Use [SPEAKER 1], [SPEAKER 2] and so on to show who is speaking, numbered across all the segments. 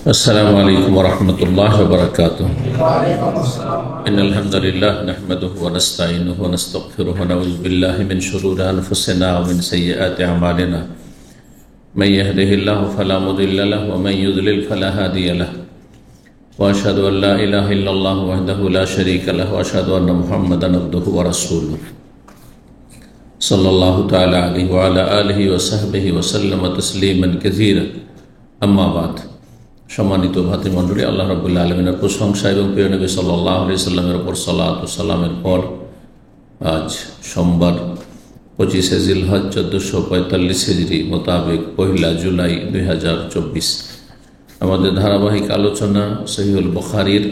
[SPEAKER 1] अस्सलामु अलैकुम वरहमतुल्लाहि वबरकातुह। इन्नल हम्दुलिल्लाह नहमदुहु व नस्तईनुहु व नस्तगफिरुहु व नऊज़ु बिल्लाहि मिन शुरूरि अनफुसिना व मिन सय्यिआति अमालिना। मन यहदिहिल्लाहु फला मुदिल्ल लहु व मन युद्लिल फला हादिय लहु। व अशहदु अन ला इलाहा इल्लल्लाहु वहदहु ला शरीका लहु व अशहदु अन्ना मुहम्मदन अब्दुहु व रसूलुहु सल्लल्लाहु तआला अलैहि व अला आलिहि व सहबिहि व सल्लम तस्लीमान कसीरा। अम्मा बाद। सम्मानित भातृमंडলী, আল্লাহ রাব্বুল আলামিনের প্রশংসা এবং প্রিয় নবী সাল্লাল্লাহু আলাইহি সাল্লামের উপর সালাত ও সালামের পর আজ সোমবার 25 জিলহজ 1445 হিজরি মোতাবেক 1 জুলাই 2024 আমাদের ধারাবাহিক আলোচনা সহিহুল বুখারীর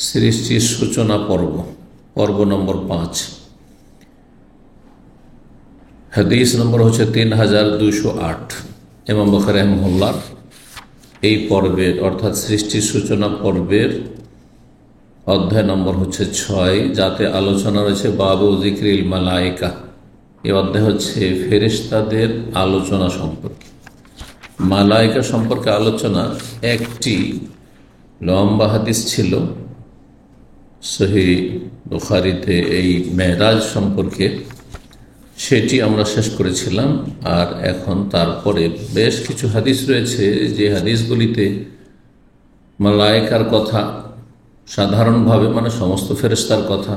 [SPEAKER 1] সৃষ্টির সূচনা পর্ব নম্বর 5, হাদিস নম্বর হচ্ছে 3208। ইমাম বুখারী রাহিমাহুল্লাহ এই পর্বের অর্থাৎ সৃষ্টির সূচনা পর্বের অধ্যায় নম্বর হচ্ছে 6, যাতে আলোচনা রয়েছে বাবু যিকরিল মালায়েকা। এই অধ্যায় হচ্ছে ফেরেশতাদের আলোচনা সম্পর্কে, মালায়েকা সম্পর্কে আলোচনা। একটি লম্বা হাদিস ছিল সহিহ বুখারীতে এই মেরাজ সম্পর্কে, সেটি আমরা শেষ করেছিলাম। আর এখন তারপরে বেশ কিছু হাদিস রয়েছে যে হাদিসগুলিতে মালায়েকার কথা সাধারণভাবে মানে সমস্ত ফেরেশতার কথা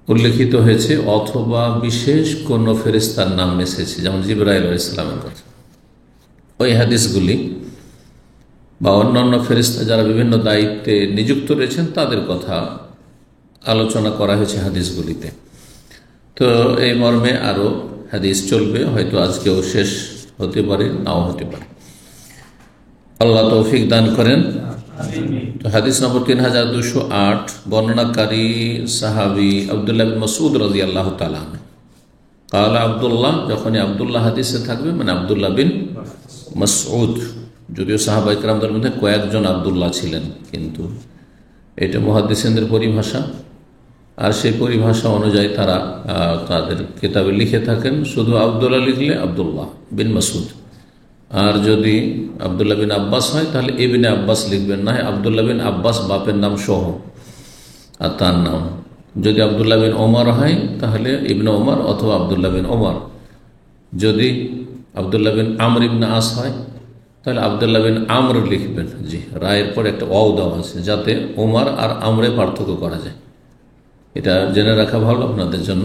[SPEAKER 1] উল্লেখিত হয়েছে, অথবা বিশেষ কোনো ফেরেশতার নাম এসেছে, যেমন জিবরাইল আলাইহিস সালামের কথা। ওই হাদিসগুলি বা অন্যান্য ফেরেশতা যারা বিভিন্ন দায়িত্বে নিযুক্ত রয়েছেন তাদের কথা আলোচনা করা হয়েছে হাদিসগুলিতে। তো এই মর্মে আরও হাদিস চলবে, হয়তো আজকেও শেষ হতে পারে, নাও হতে পারে, আল্লাহ তৌফিক দান করেন। তো হাদিস নম্বর 3208, বর্ণনাকারী সাহাবী আব্দুল্লাহ বিন মাসউদ রাদিয়াল্লাহু তাআলা আনহু। কালা আব্দুল্লাহ, যখনই আব্দুল্লাহ হাদিসে থাকবে মানে আব্দুল্লাহ বিন মাসউদ, যদিও সাহাবায়ে কেরামদের মধ্যে কয়েকজন আব্দুল্লাহ ছিলেন, কিন্তু এটা মুহাদ্দিসিনদের পরিভাষা। আর সেই পরিভাষা অনুযায়ী তারা তাদের কিতাবে লিখে থাকেন, শুধু আব্দুল্লাহ লিখলে আব্দুল্লাহ বিন মাসউদ। আর যদি আব্দুল্লাহ বিন আব্বাস হয় তাহলে ইবনে আব্বাস লিখবেন, না হয় আব্দুল্লাহ বিন আব্বাস বাপের নাম সহ আর তার নাম। যদি আব্দুল্লাহ বিন ওমর হয় তাহলে ইবনে ওমর অথবা আব্দুল্লাহ বিন ওমর। যদি আব্দুল্লাহ বিন আমর ইবনে আস হয় তাহলে আব্দুল্লাহ বিন আমর লিখবেন। জি, রায়ের পর একটা ওয়াও দেওয়া আছে যাতে ওমর আর আমরে পার্থক্য করা যায়। এটা জেনে রাখা ভালো আপনাদের জন্য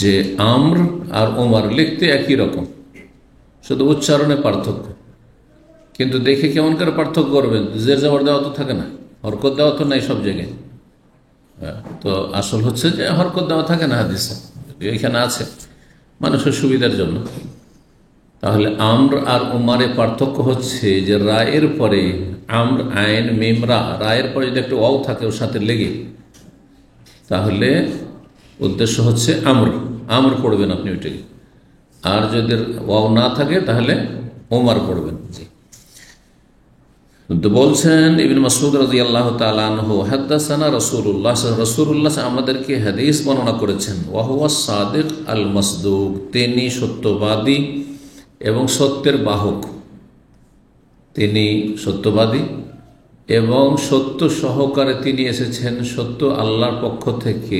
[SPEAKER 1] যে আমর আর ওমর লিখতে একই রকম, শুধু উচ্চারণে পার্থক্য। কিন্তু দেখে কেমন করে পার্থক্য করবেন? জের জবর দেওয়া তো থাকে না, হরকত দেওয়া তো নাই সব জায়গায়। তো আসল হচ্ছে যে হরকত দেওয়া থাকে না হাদিসে, এখানে আছে মানুষের সুবিধার জন্য। তাহলে আমর আর ওমরে পার্থক্য হচ্ছে যে রায়ের পরে আমর আইন মিমরা, রায়ের পরে যদি একটা ওয়াও থাকে ওর সাথে লেগে, তাহলে উদ্দেশ্য হচ্ছে আমর পড়বেন আপনি ওইটাকে। আর যদি ওয়াও না থাকে তাহলে ওমর পড়বেন। জি, তো বলছেন ইবনে মাসউদ রাদিয়াল্লাহু তাআলা আনহু, হাদাসানা রাসূলুল্লাহ আমাদেরকে হাদিস বর্ণনা করেছেন। ওয়া হুয়া সাদিক আল মাসদুক, তিনি সত্যবাদী এবং সত্যের বাহক। তিনি সত্যবাদী এবং সত্য সহকারে তিনি এসেছেন, সত্য আল্লাহর পক্ষ থেকে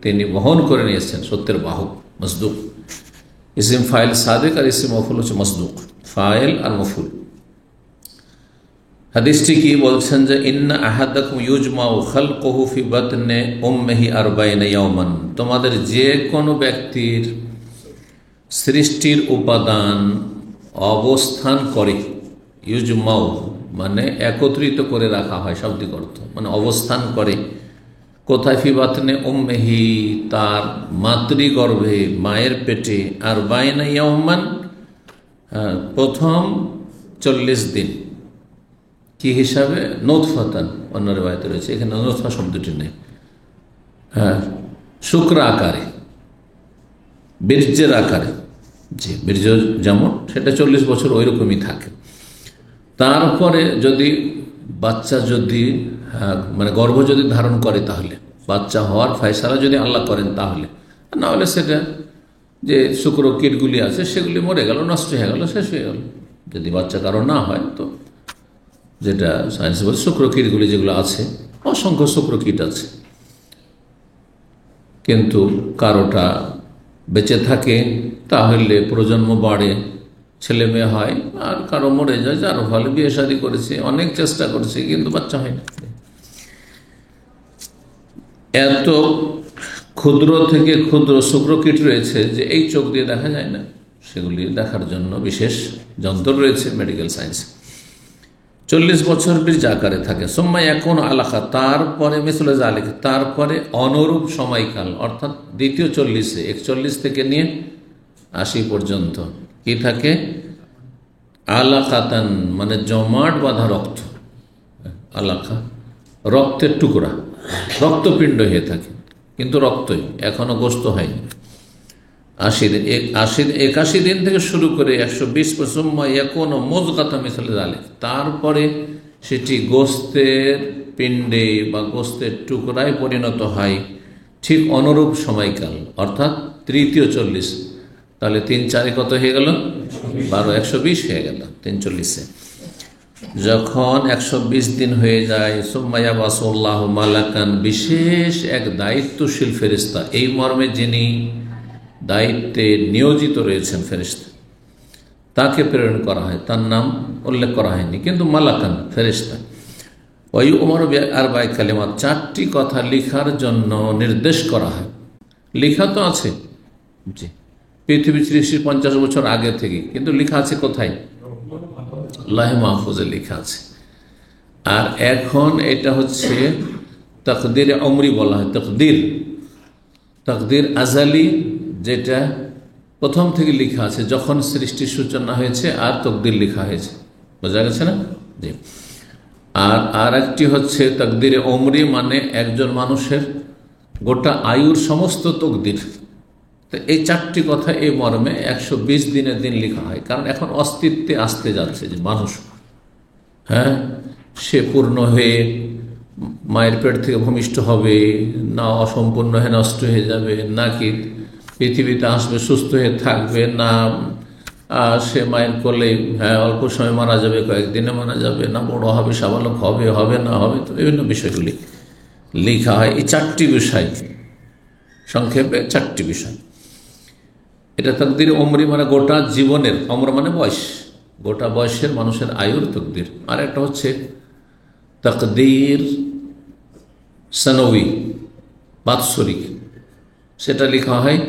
[SPEAKER 1] তিনি বহন করে নিয়েছেন, সত্যের বাহক মাসদুক। ইসিম ফাইল সাদিক আর ইসিম মফুল হচ্ছে মাসদুক, ফাইল আর মফুল। হাদিসটি কি বলছেন যে ইন্না আহাদাকুম ইউজমাউ খালকুহু ফি বাতনি উম্মিহি 40 ইয়াওমান, তোমাদের যে কোনো ব্যক্তির সৃষ্টির উপাদান অবস্থান করে, ইউজমাউ মানে একত্রিত করে রাখা হয়, শাব্দিক অর্থ মানে অবস্থান করে। কোথায়? ফি বাতনে উম্মিহি, তার মাতৃগর্ভে মায়ের পেটে। আর 40 ইয়াওমান, প্রথম 40 দিন। কি হিসাবে? নতফাতান, অন্য রিওয়ায়াতে রয়েছে, এখানে নতফা শব্দটি নেই। শুক্র আকারে, বীর্যের আকারে। যে বীর্য যেমন সেটা 40 বছর ওই রকমই থাকে। তারপরে যদি বাচ্চা যদি মানে গর্ভ যদি ধারণ করে, তাহলে বাচ্চা হওয়ার ফয়সালা যদি আল্লাহ করেন তাহলে, না হলে সেটা যে শুক্র কীটগুলি আছে সেগুলি মরে গেল, নষ্ট হয়ে গেল, শেষ হয়ে গেল, যদি বাচ্চা কারো না হয় তো যেটা সায়েন্স বলে শুক্রকীটগুলি যেগুলো আছে, অসংখ্য শুক্রকীট আছে, কিন্তু কারোটা বেঁচে থাকে তাহলে প্রজন্ম বাড়ে, ছেলে মেয়ে হয়, আর কারো মরে যায়, যার ফলে বিয়ে শাদী করেছে, অনেক চেষ্টা করেছে কিন্তু বাচ্চা হয় না। এত ক্ষুদ্র থেকে ক্ষুদ্র শুক্রকীট রয়েছে যে এই চোখ দিয়ে দেখা যায় না, সেগুলি দেখার জন্য বিশেষ যন্ত্র রয়েছে মেডিকেল সায়েন্স। 40 বছর বীর্য আকারে থাকে। সোম্মা এখন আলাকা, তারপরে মিসলে জালিক, তারপরে অনুরূপ সময়কাল, অর্থাৎ দ্বিতীয় 40-এ 41 থেকে নিয়ে 80 পর্যন্ত কি থাকে? আলাকাতান মানে জমাট বাঁধা রক্ত, আলাকা রক্তের টুকরা, রক্তপিণ্ড হয়ে থাকে, কিন্তু রক্তই, এখনো গোস্ত হয়নি। 81 দিন থেকে শুরু করে 120 সময় এখন মজগাতা মিসলে জালিক, তারপরে সেটি গোস্তের পিণ্ডে বা গোস্তের টুকরায় পরিণত হয় ঠিক অনুরূপ সময়কাল, অর্থাৎ তৃতীয় 40। তাহলে 3-4 কত হয়ে গেল? 12, 120 হয়ে গেল 3-40-এ। যখন 120 দিন হয়ে যায়, সুম্মায়া বাসাল্লাহু মালাকান, বিশেষ এক দায়িত্বশীল ফেরেশতা, এই মর্মে যিনি দায়িত্বে নিয়োজিত রয়েছেন ফেরেশতা, তাকে প্রেরণ করা হয়। তার নাম উল্লেখ করা হয়নি, কিন্তু মালাকান ফেরেশতা। ওই উমর আর বাই কালিমাত, 4টি কথা লিখার জন্য নির্দেশ করা হয়। লিখা তো আছে জি পৃথিবী 50 বছর আগে থেকে, কিন্তু লিখা আছে কোথায়? লাহে মাহফুজে লিখা আছে। আর এখন এটা হচ্ছে তাকদির উমরি বলা হয়। তাকদির আজালি, যেটা প্রথম থেকে লিখা আছে, যখন সৃষ্টির সূচনা হয়েছে আর তকদির লিখা হয়েছে, বোঝা গেছে না? জি। আর একটি হচ্ছে তাকদির উমরি, মানে একজন মানুষের গোটা আয়ুর সমস্ত তকদির। তো এই 4টি কথা এই মর্মে 120 দিনের দিন লেখা হয়। কারণ এখন অস্তিত্বে আসতে যাচ্ছে যে মানুষ, হ্যাঁ, সে পূর্ণ হয়ে মায়ের পেট থেকে ভূমিষ্ঠ হবে, না অসম্পূর্ণ হয়ে নষ্ট হয়ে যাবে, নাকি পৃথিবীতে আসবে সুস্থ হয়ে থাকবে, না সে মায়ের কোলে অল্প সময় মারা যাবে, কয়েকদিনে মারা যাবে, না বড় হবে, সাবালক হবে না হবে, তো বিভিন্ন বিষয়গুলি লেখা হয়। এই 4টি বিষয়, সংক্ষেপে 4টি বিষয়। এটা তাকদির উমরি, মানে গোটা জীবনের, উমর মানে বয়স, গোটা বয়সের মানুষের আয়ুর তকদির। আর একটা হচ্ছে তাকদির সানবী, বাৎসরিক, সেটা লেখা হয়,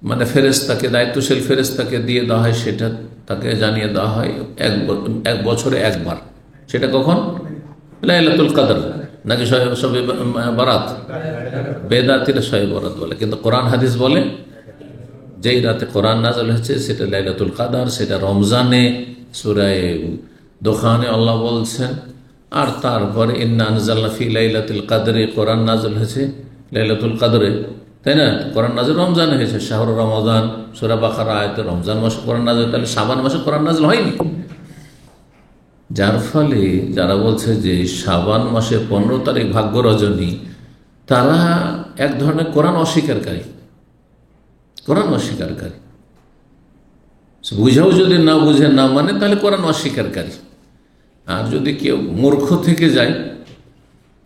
[SPEAKER 1] মানে ফেরেশতাকে, দায়িত্বশীল ফেরেশতাকে দিয়ে দেওয়া হয়, সেটা তাকে জানিয়ে দেওয়া হয় এক বছরে একবার। সেটা কখন? লাইলাতুল কদর, নাকি শবে বরাত? বেদাতিরা শবে বরাত বলে, কিন্তু কোরআন হাদিস বলে যেই রাতে কোরআন নাযিল হয়েছে সেটা লাইলাতুল কদর, সেটা রমজানে সূরা দুখানে আল্লাহ বলছেন। আর তারপরে ইন্না আনজালনা ফি লাইলাতুল কদরে, কোরআন নাযিল হয়েছে লাইলাতুল কদরে, তাই না? কোরআন নাযিল রমজানে হয়েছে, শাহরু রমাদান, সূরা বাকারা আয়াতে রমজান মাসে কোরআন নাযিল, তাহলে শাবান মাসে কোরআন নাযিল হয়নি। যার ফলে যারা বলছে যে শাবান মাসে 15 তারিখ ভাগ্য রজনী, তারা এক ধরনের কোরআন অস্বীকারী, বুঝাও যদি না বুঝে না মানে, তাহলে কোরআন অস্বীকারী। আর যদি কেউ মূর্খ থেকে যায়,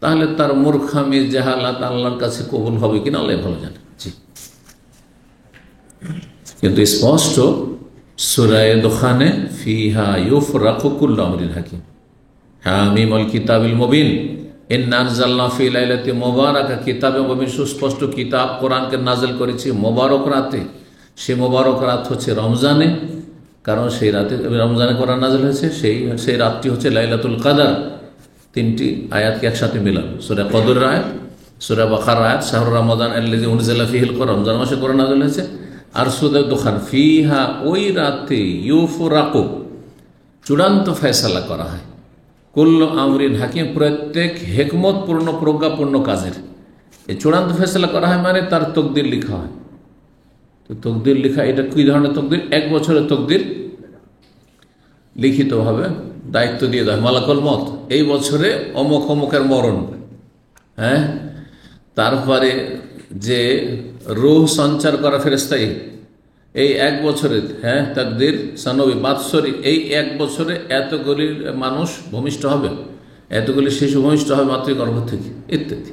[SPEAKER 1] তাহলে তার মূর্খামি জাহালাত আল্লাহর কাছে কবুল হবে কিনা আল্লাহ ভালো জানে। জি, কিন্তু স্পষ্ট সূরা দুখানে ফিহা ইউফরাকু কুল্লু আমরিন হাকিম, হামিম আল কিতাবিল মুবিন, ইন্না আনজালনা ফি লাইলাতিন মুবারাকা, কিতাবে মুবিন, সুস্পষ্ট কিতাব কোরআনকে নাযিল করেছি মোবারক রাতে। সে মোবারক রাত হচ্ছে রমজানে, কারণ সেই রাতে রমজানে কোরআন নাযিল হয়েছে, সেই রাতটি হচ্ছে লাইলাতুল কদর। 3টি আয়াতকে একসাথে মিলান, সূরা কদরের আয়াত, সূরা বাকারার আয়াত, শাহরু রমাদান আল্লাযী উনজিলা ফীহিল কোরআন, রমজান মাসে কোরআন নাযিল হয়েছে। আর সূরা দুখান ফিহা, ওই রাতে ইউফরাকু, চূড়ান্ত ফয়সালা করা হয়, কুল্লু আমরিন হাকিম, প্রত্যেক হিকমতপূর্ণ প্রজ্ঞাপূর্ণ কাজের। এই চূড়ান্ত ফয়সালা করা হয় মানে তার তকদির লেখা হয়। তো তকদির লেখা, এটা কি ধরনের তকদির? 1 বছরের তকদির লিখিতভাবে দায়িত্ব দিয়ে দেয় মালাকুল মত, এই বছরে অমুক অমুকের মরণ, হ্যাঁ। তারপরে যে রূহ সঞ্চার করা ফেরেশতা, এই এক বছরে, হ্যাঁ, তাকদীর সানবী বাৎসরিক, এই এক বছরে এতগুলি মানুষ ভূমিষ্ঠ হবে, এতগুলি শিশু ভূমিষ্ঠ হবে মাতৃগর্ভ থেকে, ইত্যাদি।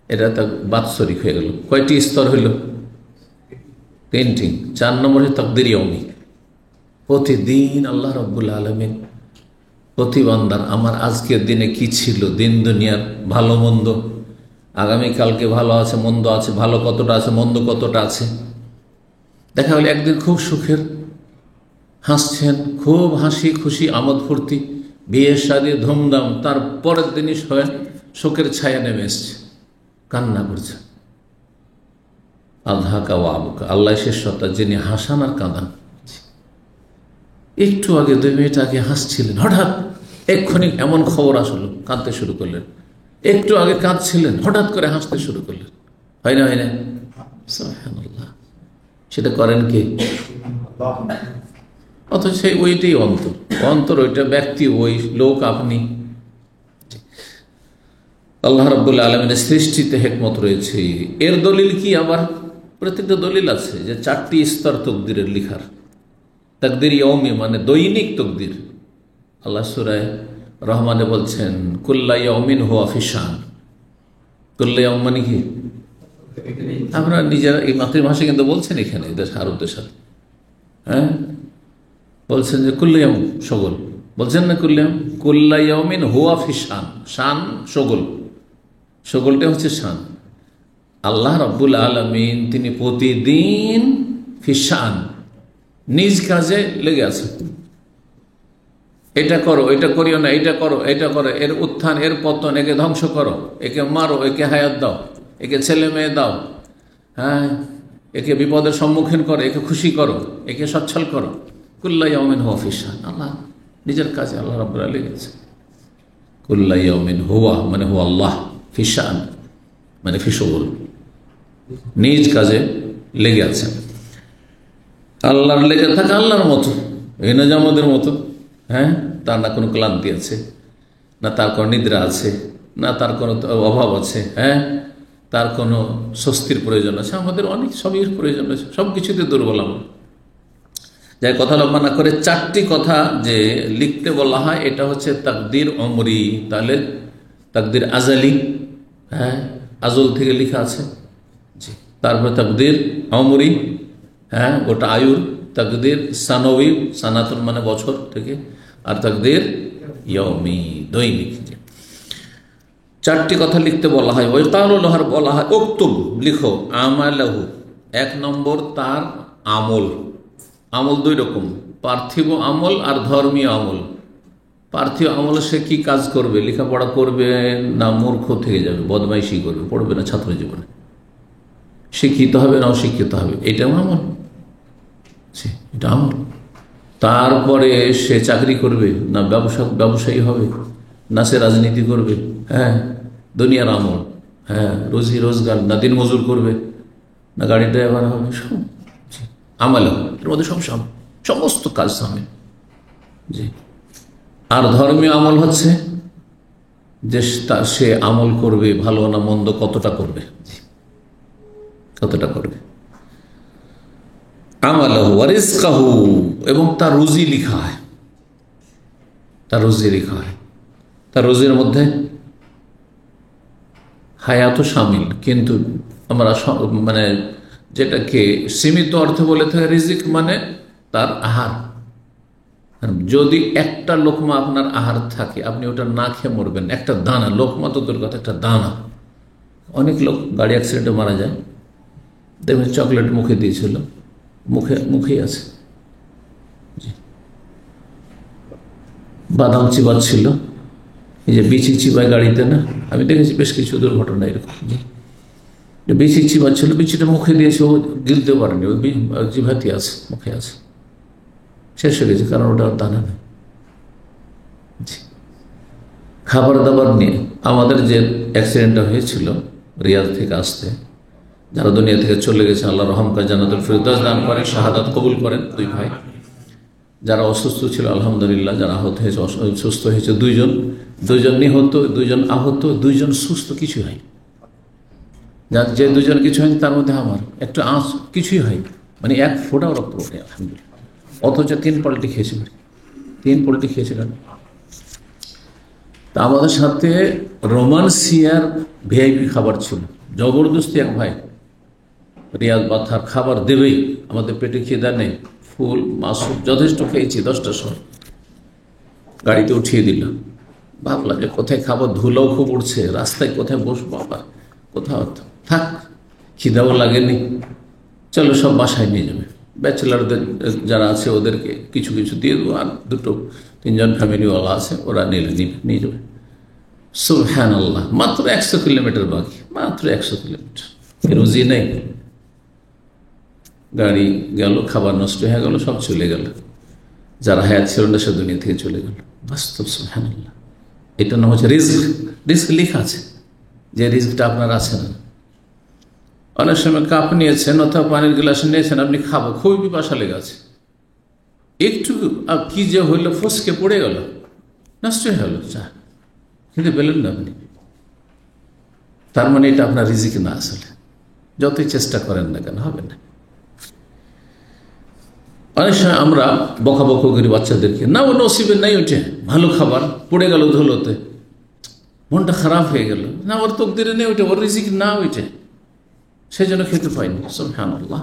[SPEAKER 1] এটা তার বাৎসরিক হয়ে গেল। কয়টি স্তর হইল? 3টি। 4 নম্বরে তাকদীর ইয়ৌমি, প্রতিদিন আল্লাহ রাব্বুল আলামিন প্রতি বান্দার আমার আজকের দিনে কি ছিল, দিন দুনিয়ার ভালো মন্দ, আগামীকালকে ভালো আছে মন্দ আছে, ভালো কতটা আছে মন্দ কতটা আছে। দেখা গেল একদিন খুব সুখের, হাসছেন, খুব হাসি খুশি আমোদ ফুর্তি, বিয়ে শাদী ধুমধাম, তার পরের দিনই শোকের ছায়া নেমে এসছে, কান্না করছে। আধাকা ওয়া আবকা, আল্লাহ শেষ সত্তা, যিনি হাসান আর কাঁদান। একটু আগে 2 মিনিট আগে হাসছিলেন, হঠাৎ এক্ষুনি এমন খবর আসলো, কাঁদতে শুরু করলেন। একটু আগে কাঁদছিলেন, হঠাৎ করে হাসতে শুরু করলেন। হয় না, হয় না? সুবহানাল্লাহ। সেটা করেন কি? অথচ সেই ওইটাই অন্তর, অন্তর ওইটা, ব্যক্তি ওই, লোক আপনি। আল্লাহ রাব্বুল আলামিনের সৃষ্টিতে হিকমত রয়েছে। এর দলিল কি? আবার প্রত্যেকটা দলিল আছে যে 4টি স্তর তকদিরের লিখার। তাকদীর ইয়ৌমি মানে দৈনিক তকদির। আল্লাহ সূরা রহমানে বলছেন কুল্লা ইয়াউমিন হুয়া ফি শান। কুল্লা ইয়াউম মানে কি? আমরা নিজেরা এই মাতৃভাষা কিন্তু বলছেন এখানে দেশ আরবদের সাথে, হ্যাঁ, বলছেন যে কুল্লা ইয়াউম সগল, বলছেন না কুল্লা ইয়াউমিন হুয়া ফি শান। শান সগল, সগলটা হচ্ছে শান। আল্লাহ রাব্বুল আলামিন তিনি প্রতিদিন ফি শান, নিজ কাজে লেগে আছে। এটা করো, এটা করিও না, এটা করো, এটা করো, এর উত্থান এর পতন, একে ধ্বংস করো, একে মারো, একে হায়াত দাও, একে ছেলে মেয়ে দাও, হ্যাঁ, একে বিপদের সম্মুখীন করো, একে খুশি করো, একে সচ্ছল করো। কুল্লা ইয়াউমিন হুয়া ফি শান, আল্লাহ নিজের কাজে আল্লাহ রাব্বুল আলামিন লেগে আছে। কুল্লা ইয়াউমিন হুয়া মানে হুয়া আল্লাহ, ফি শান মানে ফি শুগুল, নিজ কাজে লেগে আছে। আল্লাহর লেগে থাকা আল্লাহর মতো, এই না যে আমাদের মতো, হ্যাঁ, তার না কোনো ক্লান্তি আছে, না তার কোনো নিদ্রা আছে, না তার কোনো অভাব আছে, হ্যাঁ, তার কোনো স্বস্তির প্রয়োজন আছে। আমাদের অনেক সবই প্রয়োজন আছে, সব কিছুতে দুর্বল আমরা। যাই কথা লম্বা না করে 4টি কথা যে লিখতে বলা হয়, এটা হচ্ছে তাকদীর অমরি। তাহলে তাকদীর আজালি, হ্যাঁ, আজল থেকে লেখা আছে, জি। তারপরে তাকদীর অমরি, হ্যাঁ, গোটা আয়ুর। তাকদীর সানবী, সানাতুন মানে বছর থেকে। আর তাকদীর ইয়ৌমি দৈনিক। 4টি কথা লিখতে বলা হয়। ওই কালুলহার বলা হয় উক্তুব, লিখো, আমালাহু, 1 নম্বর তার আমল। আমল 2 রকম, পার্থিব আমল আর ধর্মীয় আমল। পার্থিব আমল সে কি কাজ করবে? লেখাপড়া করবে না মূর্খ থেকে যাবে, বদমাইশি করবে, পড়বে না ছাত্র জীবনে, শিক্ষিত হবে না অশিক্ষিত হবে, এটাও আমল, এটা আমল। তারপরে সে চাকরি করবে না ব্যবসায়ী হবে, না সে রাজনীতি করবে, হ্যাঁ, দুনিয়ার আমল, হ্যাঁ, রোজি রোজগার, না দিন মজুর করবে, না গাড়ি ড্রাইভার হবে, সব আমল। এর মধ্যে সব সমস্ত কাজ সামিল, জি। আর ধর্মীয় আমল হচ্ছে যে সে আমল করবে, ভালো না মন্দ কতটা করবে, কতটা করবে। আমালাহু ওয়া রিজকাহু, এবং তার রুজি লিখা হয়, তার রুজি লিখা হয়। তার রুজির মধ্যে হায়াতও শামিল, কিন্তু আমরা মানে যেটাকে সীমিত অর্থে বলে থাকে রিজিক মানে তার আহার। যদি একটা লোকমা আপনার আহার থাকে, আপনি ওটা না খেয়ে মরবেন। একটা দানা, লোকমা তো তোর কথা, একটা দানা। অনেক লোক গাড়ি অ্যাক্সিডেন্টে মারা যায়, দেখবেন চকলেট মুখে দিয়েছিল, মুখেই আছে, বাদাম চিবাচ্ছিল, এই যে বিচি চিবায় গাড়িতে, না, আমি দেখেছি বেশ কিছু দুর্ঘটনা এরকম, বিচি চিবাচ্ছিল, বিচিটা মুখে দিয়েছে, ও গিলতে পারেনি, ওই জিভাতি আছে, মুখে আছে, শেষ হয়ে গেছে, কারণ ওটা দানা নেই। খাবার দাবার নিয়ে আমাদের যে অ্যাক্সিডেন্টটা হয়েছিল রিয়াদ থেকে আসতে, যারা দুনিয়া থেকে চলে গেছে, আল্লাহ রহম করে জান্নাতুল ফিরদাউস দান করেন, শাহাদাত কবুল করেন। 2 ভাই যারা অসুস্থ ছিল আলহামদুলিল্লাহ, যারা আহত হয়েছে, সুস্থ হয়েছে 2জন নিহত, 2জন আহত, 2জন সুস্থ, কিছু হয়। যে 2জন কিছু হয়নি, তার মধ্যে আমার একটা কিছুই হয়, মানে এক ফোঁটাও রক্ত ওঠে আলহামদুলিল্লাহ, অথচ 3 পল্টি খেয়েছে, 3 পল্টি খেয়েছে কেন? তা আমাদের সাথে রোমান্সিয়ার ভিআইপি খাবার ছিল, জবরদস্তি এক ভাই রিয়াজ বাথার খাবার দেবেই, আমাদের পেটে খিদা নেই, ফুল মাসুল যথেষ্ট খেয়েছি, 10টার সময় গাড়িতে উঠিয়ে দিল। ভাবলাম যে কোথায় খাবার, ধুলোও খুব উঠছে, রাস্তায় কোথায় বসবো, আবার কোথাও থাক, খিদাও লাগেনি, চলো সব বাসায় নিয়ে যাবে, ব্যাচেলারদের যারা আছে ওদেরকে কিছু কিছু দিয়ে দেবো, আর 2-3 ফ্যামিলিওয়ালা আছে ওরা নিয়ে যাবে। সুবহানাল্লাহ, মাত্র 100 কিলোমিটার বাকি, মাত্র 100 কিলোমিটার, রুজি নেই, গাড়ি গেল, খাবার নষ্ট হয়ে গেল, সব চলে গেল, যারা হায়াত ছিল না সে দুনিয়া থেকে চলে গেল। বাস্তব সুবহানাল্লাহ, এটা না হচ্ছে রিস্ক। রিস্ক লেখা আছে যে রিস্কটা আপনার আছে না। অনেক সময় কাপ নিয়েছেন অথবা পানির গ্লাস নিয়েছেন, আপনি খাবো, খুবই পিপাসা লেগে আছে, একটু কি যে হইলো, ফসকে পড়ে গেল, নষ্ট হয়ে গেল চা, কিন্তু পেলেন না আপনি। তার মানে এটা আপনার রিজিক না, আসলে যতই চেষ্টা করেন না কেন হবে না। অনেক সময় আমরা বকাবক করি বাচ্চাদেরকে, না ও নসিবে নাই, ওঠে ভালো খাবার পড়ে গেল ধুলোতে, মনটা খারাপ হয়ে গেল, না ওর তকদিরে নেই ওঠে, ওর রিজিক না ওইটে, সেই জন্য খেতে পাইনি। সুবহানাল্লাহ,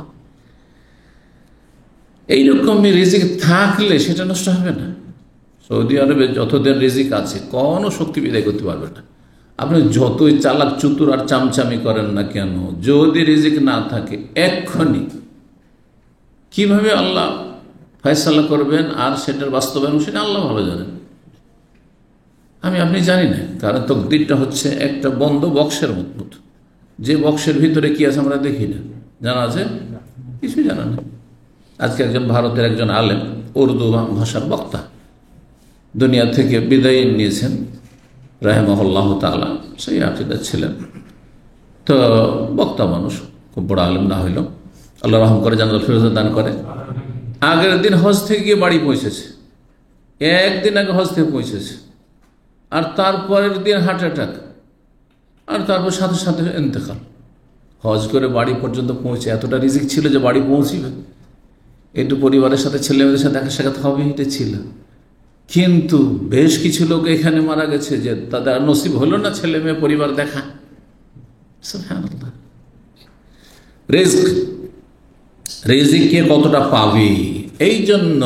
[SPEAKER 1] এইরকম রিজিক থাকলে সেটা নষ্ট হবে না। সৌদি আরবে যতদিন রিজিক আছে কোনো শক্তি বিদায় করতে পারবে না। আপনি যতই চালাক চতুর আর চামচামি করেন না কেন, যদি রিজিক না থাকে এক্ষুনি কিভাবে আল্লাহ ফয়সালা করবেন আর সেটার বাস্তবায়ন সেটা আল্লাহ ভালো জানেন, আপনি জানি না। কারণ তকদিরটা হচ্ছে একটা বন্ধ বক্সের মতো, যে বক্সের ভিতরে কি আছে আমরা দেখি না, জানা আছে কিছুই জানা না। আজকে একজন ভারতের একজন আলেম, উর্দু ভাষার বক্তা, দুনিয়া থেকে বিদায় নিয়েছেন রাহিমাহুল্লাহ তাআলা, সেই আকীদা ছিলেন, তো বক্তা মানুষ, খুব বড় আলেম না হইল, আল্লাহ রহম করে, জান্নাতুল ফিরদৌস দান করে। আগের দিন হজ থেকে গিয়ে বাড়ি পৌঁছেছে, একদিন আগে হজ থেকে পৌঁছেছে, আর তারপরের দিন হার্ট অ্যাটাক, আর তারপর সাথে সাথে ইন্তেকাল। হজ করে বাড়ি পর্যন্ত পৌঁছে এতটা রিজিক ছিল যে বাড়ি পৌঁছিবে, একটু পরিবারের সাথে ছেলেমেয়েদের সাথে দেখা সাক্ষাৎ হবে, এটা ছিল। কিন্তু বেশ কিছু লোক এখানে মারা গেছে যে তাদের নসিব হলো না ছেলে মেয়ে পরিবার দেখা। সুবহানাল্লাহ, রিজিক কে কতটা পাবে, এই জন্য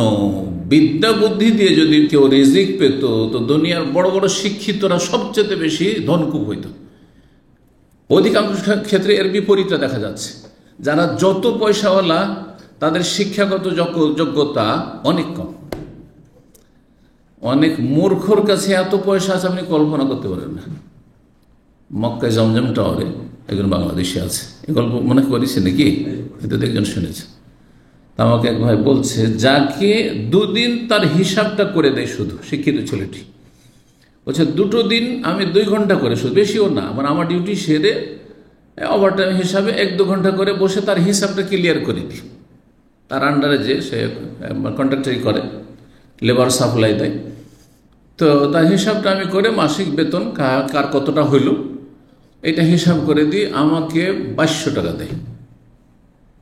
[SPEAKER 1] বিদ্যা বুদ্ধি দিয়ে যদি কেউ রিজিক পেত তো দুনিয়ার বড় বড় শিক্ষিতরা সবচেয়ে বেশি ধনকুব হইত। অধিকাংশ ক্ষেত্রে এর বিপরীতটা দেখা যাচ্ছে, যারা যত পয়সাওয়ালা তাদের শিক্ষাগত যোগ্যতা অনেক কম। অনেক মূর্খর কাছে এত পয়সা আছে আপনি কল্পনা করতে পারেন না। মক্কায় জমজম টাওয়ারে একজন বাংলাদেশি আছে, এই গল্প মনে করেছে নাকি, কিন্তু একজন শুনেছে। আমাকে এক ভাই বলছে, যাকে 2 দিন তার হিসাবটা করে দেয়, শুধু শিক্ষিত ছেলেটি বলছে 2 দিন আমি 2 ঘন্টা করে, শুধু বেশিও না, আমার ডিউটি সেরে ওভারটাইম হিসাবে 1-2 ঘন্টা করে বসে তার হিসাবটা ক্লিয়ার করে দিই। তার আন্ডারে যে সে কন্ট্রাক্টারি করে, লেবার সাপ্লাই দেয়, তো তার হিসাবটা আমি করে মাসিক বেতন কার কতটা হইল এটা হিসাব করে দিই, আমাকে 2200 টাকা দেয়।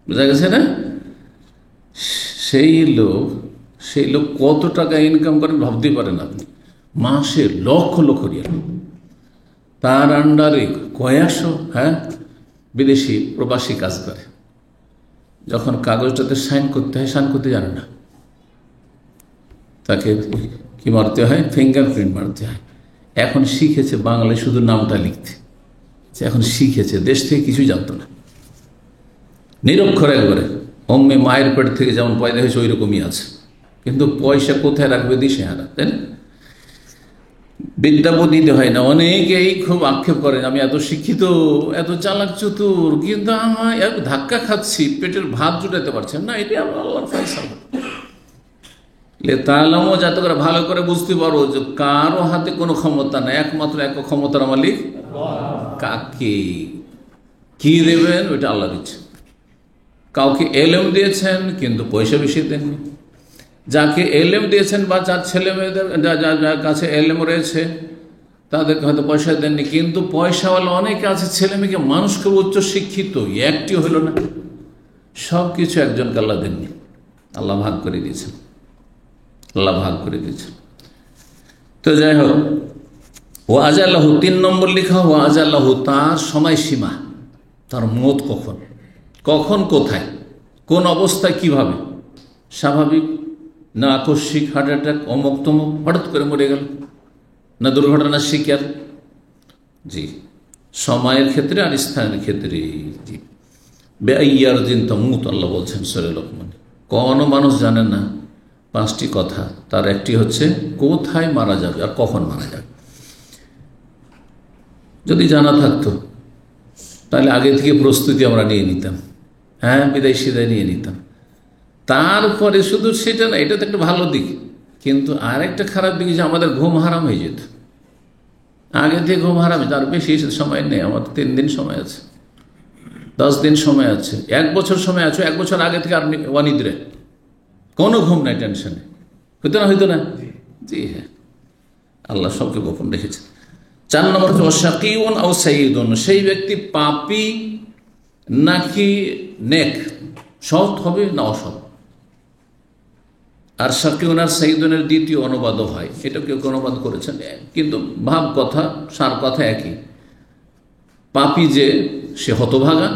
[SPEAKER 1] বোঝা গেছে না? সেই লোক কত টাকা ইনকাম করেন ভাবতেই পারেন আপনি, মাসে লক্ষ লক্ষ রিয়াল। তার আন্ডারে কয়েকশো বিদেশি প্রবাসী কাজ করে। যখন কাগজটাতে সাইন করতে হয়, সাইন করতে জানে না, তাকে কি মারতে হয়, ফিঙ্গারপ্রিন্ট মারতে হয়। এখন শিখেছে বাংলায় শুধু নামটা লিখতে, এখন শিখেছে, দেশ থেকে কিছুই জানতো না, নিরক্ষর একবারে। অম্মে মায়ের পেট থেকে যেমন পয়দা হয়েছে ওই রকমই আছে, কিন্তু পয়সা কোথায় রাখবে দিশে হারা, তাই না? বিদ্যা বুদ্ধিতে হয় না। অনেকেই খুব আক্ষেপ করেন, আমি এত শিক্ষিত, এত চালাক চতুর, কিন্তু আমার ধাক্কা খাচ্ছি, পেটের ভাত জুটাতে পারছেন না। এটি আমার আল্লাহর ফয়সালা। তাহলেও যাতে করে ভালো করে বুঝতে পারো যে কারো হাতে কোনো ক্ষমতা নাই, একমাত্র এক ক্ষমতার মালিক। কাকে কি দেবেন ওইটা আল্লাহ দিচ্ছে। কাউকে এলেম দিয়েছেন কিন্তু পয়সা বেশি দেননি। যাকে এলেম দিয়েছেন বা যার ছেলে মেয়েদের যার কাছে এলেম রয়েছে তাদেরকে হয়তো পয়সা দেননি, কিন্তু পয়সাওয়ালা অনেকে আছে ছেলে মেয়েকে মানুষ করে উচ্চ শিক্ষিত, একটি হলো না। সব কিছু একজনকে আল্লাহ দেননি, আল্লাহ ভাগ করে দিয়েছেন, আল্লাহ ভাগ করে দিয়েছেন। তো যাই হোক, ও আজাল্লাহু 3 নম্বর লিখা, ও আজাল্লাহু তার সময়সীমা, তার মত কখন, কখন কোথায় কোন অবস্থায় কিভাবে, স্বাভাবিক না আকস্মিক হার্ট অ্যাটাক, অমুক তমুক হঠাৎ করে মরে গেল, না দুর্ঘটনার শিকার। জি, সময়ের ক্ষেত্রে আর স্থানের ক্ষেত্রে। জি, বেআইয়ার দিন তমুত, আল্লাহ বলছেন সূরা লোকমান। কোনো মানুষ জানে না 5টি কথা, তার একটি হচ্ছে কোথায় মারা যাবে আর কখন মারা যাবে। যদি জানা থাকতো তাহলে আগে থেকে প্রস্তুতি আমরা নিয়ে নিতাম, হ্যাঁ, বিদায় সিদায় নিয়ে নিতাম। তারপরে শুধু সেটা না, এটা তো একটা ভালো দিক, কিন্তু আরেকটা খারাপ দিক যে আমাদের ঘুম হারাম হয়ে যেত। আগে থেকে ঘুম হারাম, তার বেশি সময় নেই, আমার 3 দিন সময় আছে, 10 দিন সময় আছে, 1 বছর সময় আছে। 1 বছর আগে থেকে আর অনিদ্রে, কোনো ঘুম নাই, টেনশনে। হইতো না? জি হ্যাঁ, আল্লাহ সবকে গোপন রেখেছে। 4 নম্বর হচ্ছে ওয়াশাকিউন আও সাইয়িদুন, সেই ব্যক্তি পাপী নাকি নেক, সৎ হবে না অসৎ। আর শাকিউন আর সাইয়িদুনের দ্বিতীয় অনুবাদও হয়, এটা কেউ অনুবাদ করেছেন, কিন্তু ভাব কথা সার কথা একই। পাপী যে সে হতভাগা,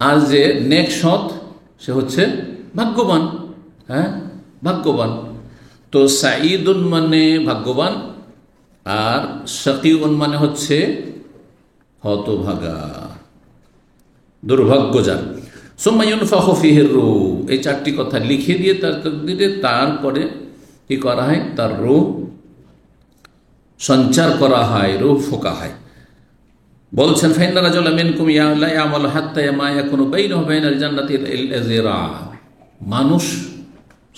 [SPEAKER 1] আর যে নেক সৎ সে হচ্ছে ভাগ্যবান। হ্যাঁ, ভাগ্যবান। তো সাইয়িদুন মানে ভাগ্যবান, আর শাকিউন মানে হচ্ছে হতভাগা, দুর্ভাগ্যজান। সুম্মা ইউনফাখু ফীহির রূহ, এই 4টি কথা লিখে দিয়ে তার তকদিরে তারপরে কি করা হয়, তার রূহ সঞ্চার করা হয়, রূহ ফোঁকা হয়। বলছেন ফাইন্না রাজুলাম মিনকুম লা ইয়ামালু হাত্তা মা ইয়াকুনু বাইনাহু ওয়া বাইনাল জান্নাতি ইল্লা যিরা, মানুষ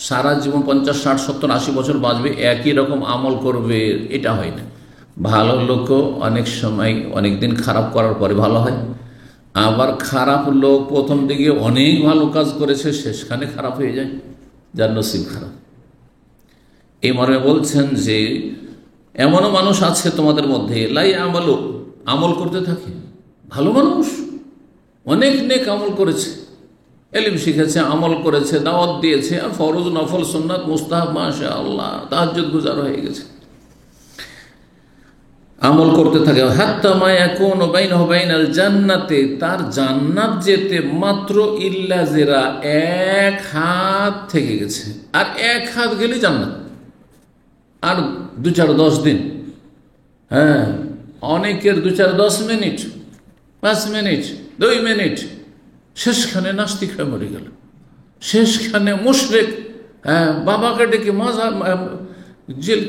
[SPEAKER 1] সারা জীবন 50, 60, 70, 80 বছর বাঁচবে, একই রকম আমল করবে, এটা হয় না। ভালো লোকও অনেক সময় অনেক দিন খারাপ করার পরে ভালো হয়, আবার খারাপ লোক প্রথম দিকে অনেক ভালো কাজ করেছে, শেষখানে খারাপ হয়ে যায়, যার নসিব খারাপ। এই মর্মে বলছেন যে এমনও মানুষ আছে তোমাদের মধ্যে লাই আমালু, আমল করতে থাকে, ভালো মানুষ, অনেক নেক আমল করেছে, ইলম শিখেছে, আমল করেছে, দাওয়াত দিয়েছে, আর ফরজ নফল সুন্নাত মুস্তাহাব মাশাআল্লাহ তাহাজ্জুদ গুজার হয়ে গেছে, আমল করতে থাকে। হাত্তা মা ইয়াকুনু বাইনাহু ওয়া বাইনাল জান্নাতি, তার জান্নাত যেতে মাত্র ইল্লা যিরা, 1 হাত থেকে গেছে, আর 1 হাত গেলে জান্নাত, আর 2-4-10 দিন। হ্যাঁ, অনেকের 2-4-10 মিনিট, 5 মিনিট, 2 মিনিট, শেষখানে নাস্তিক হয়ে মরে গেল, শেষখানে মুশরিক, হ্যাঁ, বাবাকে ডেকে মাজার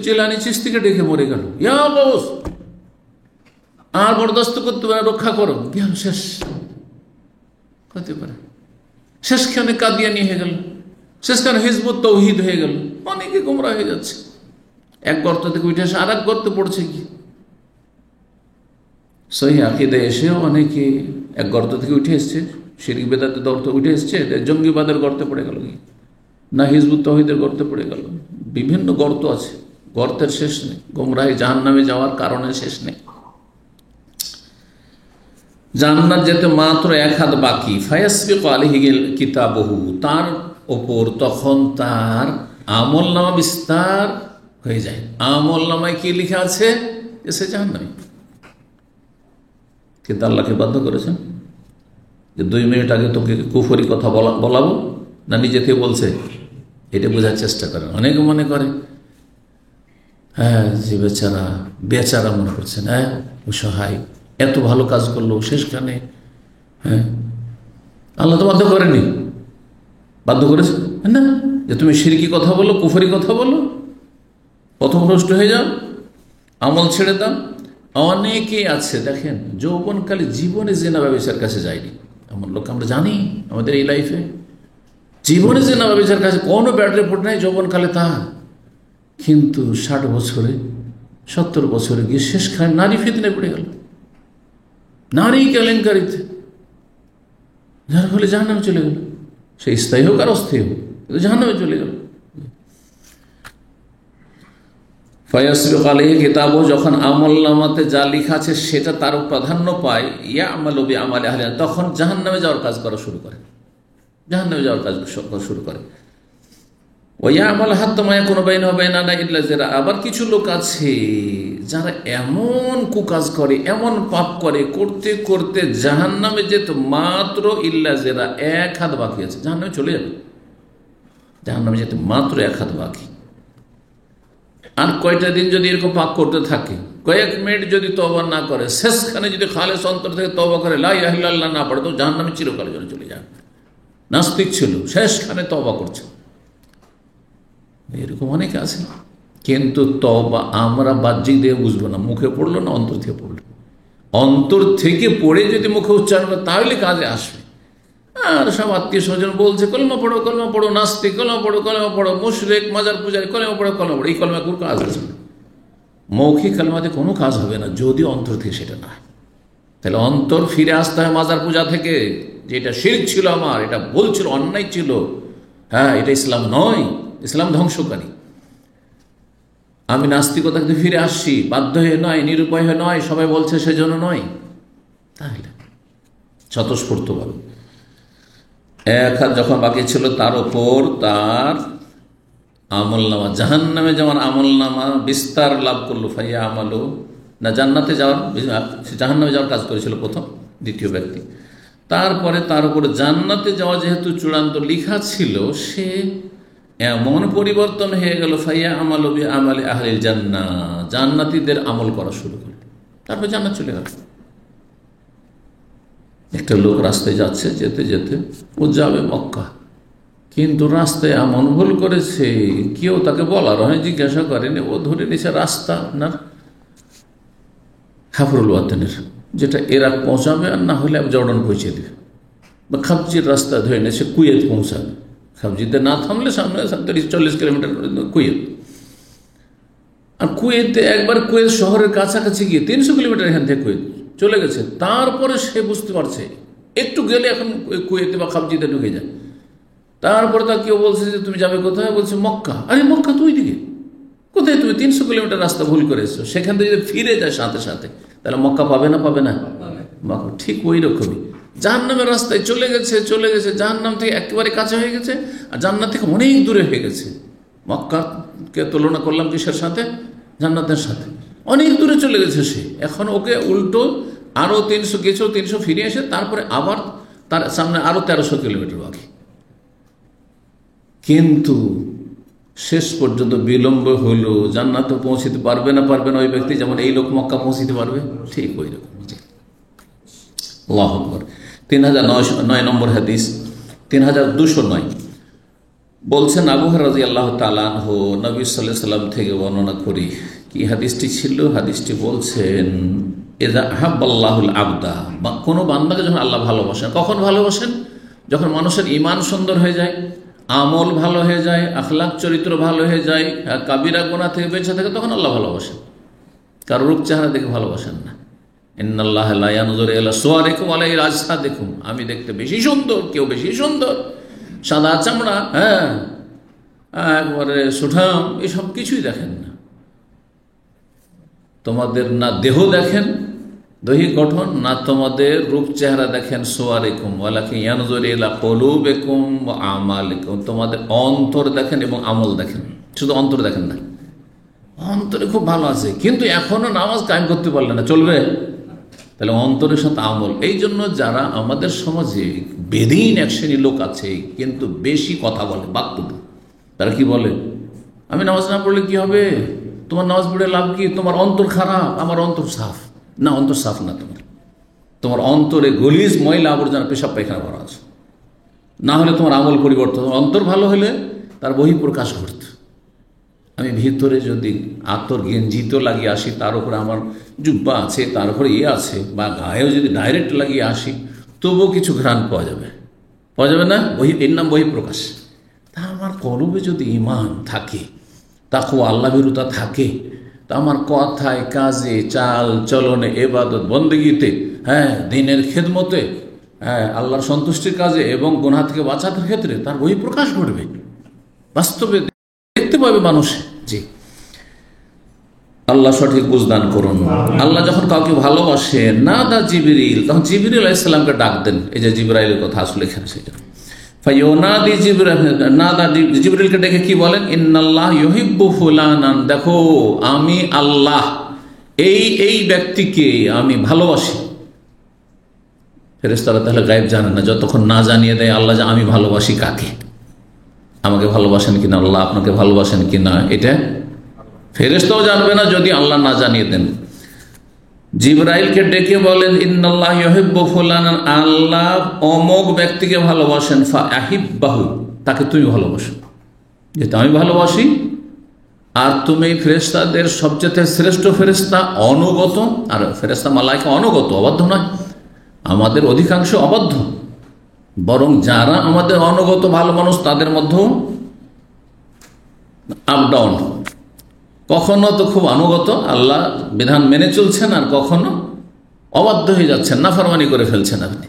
[SPEAKER 1] জিলানী চিশতিকে ডেকে মরে গেল, ইয়া গাউস, আর বরদাস্ত করতে পারে, রক্ষা করো, জ্ঞান শেষ হতে পারে, শেষখানে কাদিয়ানি হয়ে গেল, শেষখানে হিজবুত তাওহীদ হয়ে গেল। অনেকে গোমরা হয়ে যাচ্ছে, এক গর্ত থেকে উঠে এসে আর এক গর্তে পড়ছে। কি সহিহ আকীদা এসেও অনেকে এক গর্ত থেকে উঠে এসছে, শিরক বেদাতের গর্ত উঠে এসছে, জঙ্গিবাদের গর্তে পড়ে গেল, কি না হিজবুত তাওহীদের গর্তে পড়ে গেল। বিভিন্ন গর্ত আছে, গর্তের শেষ নেই, গোমরাহি জাহান্নামে যাওয়ার কারণে শেষ নেই। জান্নাত যেতে মাত্র 1 হাত বাকি, ফায়াসবিকু আলাইহি কিতাবুহু, তার ওপর তখন তার আমলনামা বিস্তার হয়ে যায়। আমলনামায় কি লেখা আছে, সে জাহান্নামী। কিন্তু আল্লাহকে বাধ্য করেছেন যে 2 মিনিট আগে তোকে কুফরি কথা বলাবো না, নিজে থেকে বলছে, এটা বোঝার চেষ্টা করেন। অনেকে মনে করে হ্যাঁ যে বেচারা মনে করছেন, হ্যাঁ অসহায়, এত ভালো কাজ করলো, শেষখানে। হ্যাঁ, আল্লাহ তো বাধ্য করেনি, বাধ্য করেছে না যে তুমি শিরকি কথা বলো, কুফরি কথা বলো, পথভ্রষ্ট হয়ে যাও, আমল ছেড়ে দাও। অনেকে আছে দেখেন, যৌবনকালে জীবনে জিনা ব্যবসার কাছে যায়নি এমন লোক আমরা জানি আমাদের এই লাইফে, জীবনে জিনা ব্যবসার কাছে কোনো ব্যাড রিপোর্ট নাই যৌবনকালে তার, কিন্তু 60 বছরে 70 বছরে গিয়ে শেষখানে নারী ফিতনায় পড়ে গেল, নারী কেলেঙ্কারিতে, যার ফলে জাহান্নামে চলে গেল। সে স্থায়ী হোক আর অস্থায়ী হোক, কিন্তু জাহান্নামে চলে গেল। ফায়াসবিকু আলাইহি কিতাবুহু, যখন আমলনামাতে যা লেখা আছে সেটা তার প্রাধান্য পায়, ইয়ামালু বিআমালি আহলি, তখন জাহান্নামে যাওয়ার কাজ করা শুরু করে। জাহান্নামে যাওয়ার কাজ শুরু করে। ওয়া আমাল হাত্তামায়া কোনো বাইন হবে না না ইল্লা যারা। আবার কিছু লোক আছে যারা এমন কুকাজ করে, এমন পাপ করে, করতে করতে জাহান্নামে যেত মাত্র ইল্লা যারা, এক হাত বাকি আছে, জাহান্নামে চলে যাবে। জাহান্নামে যেতে মাত্র এক হাত বাকি। আর কয়টা দিন যদি এরকম পাপ করতে থাকে, কয়েক মিনিট যদি তওবা না করে, শেষখানে যদি খালেস অন্তর থেকে তওবা করে, লা ইলাহা ইল্লাল্লাহ না পড়ে, তো জাহান্নামে চিরকালের জন্য চলে যাবে। নাস্তিক ছিল, শেষখানে তওবা করছে, এরকম অনেকে আছে। কিন্তু তওবা আমরা বাহ্যিক দিয়ে বুঝবো না, মুখে পড়লো না অন্তর থেকে পড়লো। অন্তর থেকে পড়ে যদি মুখে উচ্চারণ করে তাহলে কাজে আসবে। আর সব আত্মীয় স্বজন বলছে কলমা পড়ো, নাস্তিক কলমা পড়ো, মুশরিক, মাজার পূজারি কলমা পড়ো, এই কলমা কোনো কাজ আছে না। মৌখিক কলমাতে কোনো কাজ হবে না যদি অন্তর থেকে সেটা না হয়। তাহলে অন্তর ফিরে আসতে হয় মাজার পূজা থেকে, যে এটা শিরক ছিল, আমার এটা ভুল ছিল, অন্যায় ছিল, হ্যাঁ এটা ইসলাম নয়, ইসলাম ধ্বংসকারী। আমি নাস্তিকতা থেকে ফিরে আসছি, বাধ্য হয়ে নয়, নিরুপায় হয়ে নয়, সবাই বলছে সেজন্য নয়। তাহলে স্বতঃস্ফূর্তভাবে এক হাত যখন বাকি ছিল, তার ওপর তার আমলনামা, জাহান্নামে যেমন আমলনামা বিস্তার লাভ করলো, ফাইয়া আমালো না জান্নাতে যাওয়ার, জাহান্নামে যাওয়ার কাজ করেছিল প্রথম, দ্বিতীয় ব্যক্তি। তারপরে তার উপর জান্নাতে যাওয়া যেহেতু চূড়ান্ত লিখা ছিল, সে এমন পরিবর্তন হয়ে গেল, ফাইয়া আমালো বি আমালে আহলিল জান্নাহ, জান্নাতীদের আমল করা শুরু করলো, তারপর জান্নাত চলে গেল। একটা লোক রাস্তায় যাচ্ছে, যেতে যেতে ও যাবে মক্কা, কিন্তু রাস্তায় এমন ভুল করেছে, কেউ তাকে বলার হয় জিজ্ঞাসা করেনি, ও ধরে নিছে রাস্তা আপনার হাফরুল ওয়াতানের, যেটা ইরাক পৌঁছাবে, আর না হলে জর্ডান পৌঁছে দেবে, বা খাবজির রাস্তা ধরে নিয়েছে কুয়েত পৌঁছাবে। খাবজিতে না থামলে সামনে 30-40 কিলোমিটার কুয়েত। আর কুয়েতে একবার কুয়েত শহরের কাছাকাছি গিয়ে 300 কিলোমিটার এখান থেকে কুয়েত চলে গেছে। তারপরে সে বুঝতে পারছে একটু গেলে এখন কুয়েতে বা খাবজিতে ঢুকে যায়। তারপরে তার কেউ বলছে যে তুমি যাবে কোথায়, বলছে মক্কা। আরে মক্কা তো ওই দিকে, কোথায় তুমি 300 কিলোমিটার রাস্তা ভুল করেছো, সেখান থেকে যদি ফিরে যায় সাথে সাথে, তাহলে মক্কা পাবে না? পাবে না। ঠিক ওই রকমই জাহান্নামের রাস্তায় চলে গেছে, জাহান্নাম থেকে একেবারে কাছে হয়ে গেছে, আর জান্নাত থেকে অনেক দূরে হয়ে গেছে। মক্কাকে তুলনা করলাম কিসের সাথে? জান্নাতের সাথে। অনেক দূরে চলে গেছে সে, এখন ওকে উল্টো আরো 300 গেছে, 300 ফিরে এসে তারপরে আবার তার সামনে আরো 1300 কিলোমিটার বাকি। কিন্তু শেষ পর্যন্ত বিলম্ব হলো, জান্নাতে পৌঁছতে পারবে না ওই ব্যক্তি, যেমন এই লোক মক্কা পৌঁছতে পারবে, ঠিক ওই রকম। আল্লাহু আকবার। 3009 নম্বর হাদিস, 3209 বলছেন, আবু হুরায়রা রাদিয়াল্লাহু তাআলা আনহু নবী সাল্লাল্লাহু আলাইহি ওয়াসাল্লাম থেকে বর্ণনা করি। কি হাদিসটি ছিল? হাদিসটি বলছেন, ইযা আহাব্বাল্লাহুল আবদা, কোনো বান্দাকে যখন আল্লাহ ভালোবাসেন, কখন ভালোবাসেন? যখন মানুষের ঈমান সুন্দর হয়ে যায়, আমল ভালো হয়ে যায়, আখলাক চরিত্র ভালো হয়ে যায়, কাবিরা গুনাহ থেকে বেঁচে থাকে, তখন আল্লাহ ভালোবাসেন। কারো রূপ চেহারা দেখে ভালোবাসেন না। ইন্নাল্লাহা লা ইয়ানজুরু ইলা সুওয়ারিকুম ওয়া লা ইলা আজসাদিকুম, আমি দেখতে বেশি সুন্দর, কেউ বেশি সুন্দর, সাদা চামড়া, হ্যাঁ একবারে সুঠাম, এসব কিছুই দেখেন না। তোমাদের না দেহ দেখেন, দৈহিক গঠন, না তোমাদের রূপ চেহারা দেখেন, সুওয়ারিকুম ওয়ালাকিন ইয়ানজুরু ইলা কুলুবিকুম ওয়া আমালিকুম, তোমাদের অন্তর দেখেন এবং আমল দেখেন। শুধু অন্তর দেখেন না, অন্তরে খুব ভালো আছে কিন্তু এখনো নামাজ কায়েম করতে পারলে না, চলবে? তাহলে অন্তরের সাথে আমল। এই জন্য যারা আমাদের সমাজে বেদিন এক শ্রেণীর লোক আছে, কিন্তু বেশি কথা বলে, বাক্যটু, তারা কি বলে, আমি নামাজ না পড়লে কি হবে, তোমার নামাজ পড়ে লাভ কি, তোমার অন্তর খারাপ, আমার অন্তর সাফ। না, অন্তর সাফ না, তোমার অন্তরে গলিজ ময়লা আবর্জনা পেশাব পায়খানা ভরা আছে। না হলে তোমার আমল পরিবর্তন, অন্তর ভালো হলে তার বহিঃপ্রকাশ ঘটত। আমি ভিতরে যদি আতর গেঞ্জিতে লাগিয়ে আসি, তার উপরে আমার জুব্বা আছে, তার উপরে আছে, বা গায়েও যদি ডাইরেক্ট লাগিয়ে আসি, তবুও কিছু ঘ্রাণ পাওয়া যাবে না, এর নাম বহিঃপ্রকাশ। তা আমার কলবে যদি ঈমান থাকে, তাকওয়া আল্লাহ ভীরুতা থাকে, তা আমার কথায়, কাজে, চাল চলনে, ইবাদত বন্দেগীতে, হ্যাঁ দ্বীনের খেদমতে, হ্যাঁ আল্লাহর সন্তুষ্টির কাজে এবং গুনাহ থেকে বাঁচানোর ক্ষেত্রে তার বহিঃপ্রকাশ ঘটবে, বাস্তবে দেখতে পাবে মানুষ। জি, আল্লাহ সঠিক বুঝদান করুন। আল্লাহ যখন কাউকে ভালোবাসেন, না দা জিবরিল, তখন জিবরিল আলাইহিস সালামকে ডাক দেন। এই যে জিবরাইলের কথা আসলে এখানে, সেটা ফায়ুনাদি জিবরিলকে ডেকে কি বলেন, ইন্নাল্লাহ ইউহিব্বু ফুলানান, দেখো আমি আল্লাহ এই ব্যক্তিকে আমি ভালোবাসি। ফেরেশতারা তাহলে গায়েব জানে না, যতক্ষণ না জানিয়ে দেয় আল্লাহ যে আমি ভালোবাসি কাকে, আমাকে ভালোবাসেন কিনা, আল্লাহ আপনাকে ভালোবাসেন কিনা, এটা ফেরেশতাও জানবে না যদি আল্লাহ না জানিয়ে দেন। জিবরাইলকে ডেকে বলেন, ইন্নাল্লাহ ইউহিব্বু ফুলানান, আল্লাহ অমুক ব্যক্তিকে ভালোবাসেন, ফাআহিব্বাহু, তাকে তুমি ভালোবাসো। যেটা আমি ভালোবাসি, আর তুমি ফেরেশতাদের সবচেয়ে শ্রেষ্ঠ ফেরেশতা, অনুগত, আর ফেরেশতা মালাইকা অনুগত, অবাধ্য নয়। আমাদের অধিকাংশ অবাধ্য, বরং যারা আমাদের অনুগত ভালো মানুষ তাদের মধ্যেও আপ ডাউন, কখনো তো খুব অনুগত, আল্লাহ বিধান মেনে চলছেন, আর কখনো অবাধ্য হয়ে যাচ্ছেন, নাফরমানি করে ফেলছেন। আপনি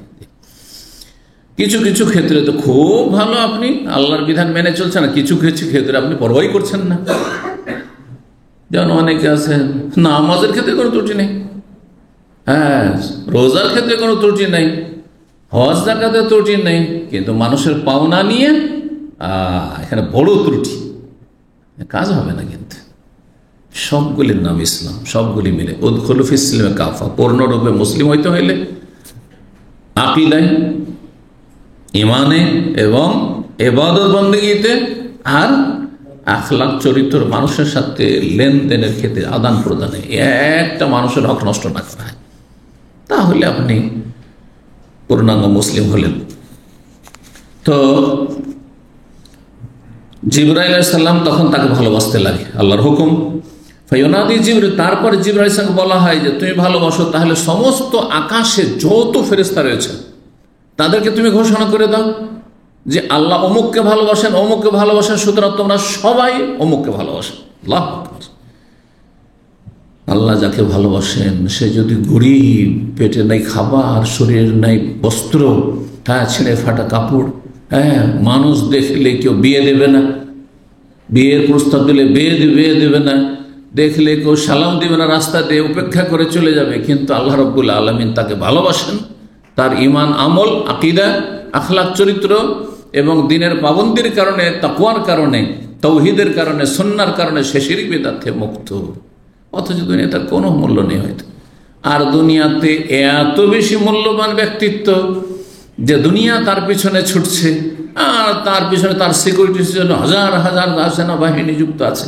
[SPEAKER 1] কিছু কিছু ক্ষেত্রে তো খুব ভালো, আপনি আল্লাহর বিধান মেনে চলছেন, আর কিছু কিছু ক্ষেত্রে আপনি পরোয়াই করছেন না। যেমন অনেকে আছেন, নামাজের ক্ষেত্রে কোনো ত্রুটি নেই, হ্যাঁ, রোজার ক্ষেত্রে কোনো ত্রুটি নেই, হজ জাকাতের ত্রুটি নেই, কিন্তু মানুষের পাওনা নিয়ে এখানে বড় ত্রুটি, কাজ হবে না। কিন্তু সবগুলির নাম ইসলাম, সবগুলি মিলে উদখুলু ফিস সিলমে কাফা, পূর্ণরূপে মুসলিম হইতে হইলে আকীদায়, ঈমানে এবং ইবাদত বন্দেগীতে, আর আখলাক চরিত্র, মানুষের সাথে লেনদেনের ক্ষেত্রে, আদান প্রদানে একটা মানুষের হক নষ্ট না করা হয়, তাহলে আপনি পূর্ণাঙ্গ মুসলিম হলেন। তো জিবরাইল আলাইহিস সালাম তখন তাকে ভালোবাসতে লাগে, আল্লাহর হুকুম। ফায়ুনাদি জিবরিল, তারপর জিবরাইল আলাইহিস সালামকে বলা হয় যে তুমি ভালোবাসো, তাহলে সমস্ত আকাশে যত ফেরেশতা রয়েছে তাদেরকে তুমি ঘোষণা করে দাও যে আল্লাহ অমুককে ভালোবাসেন, অমুককে ভালোবাসেন, সুতরাং তোমরা সবাই অমুককে ভালোবাসেন। আল্লাহু আকবার। আল্লাহ যাকে ভালোবাসেন সে যদি গরিব, পেটে নাই খাবার, শরীরে নাই বস্ত্র, হ্যাঁ, ছিঁড়ে ফাটা কাপড়, হ্যাঁ, মানুষ দেখলে কেউ বিয়ে দেবে না, বিয়ের প্রস্তাব দিলে বিয়ে দেবে না, দেখলে কেউ সালাম দেবে না, রাস্তা দিয়ে উপেক্ষা করে চলে যাবে, কিন্তু আল্লাহ রাব্বুল আলামিন তাকে ভালোবাসেন। তার ঈমান, আমল, আকীদা, আখলাক চরিত্র এবং দিনের পাবন্দির কারণে, তাকওয়ার কারণে, তাওহীদের কারণে, সুন্নাহর কারণে সে শিরক বিদআত থেকে মুক্ত। অথচ দুনিয়াতে তার কোনো মূল্য নেই হয়তো। আর দুনিয়াতে এত বেশি মূল্যবান ব্যক্তিত্ব যে দুনিয়া তার পিছনে ছুটছে, আর তার পিছনে তার সিকিউরিটির জন্য হাজার হাজার সেনাবাহিনী নিযুক্ত আছে,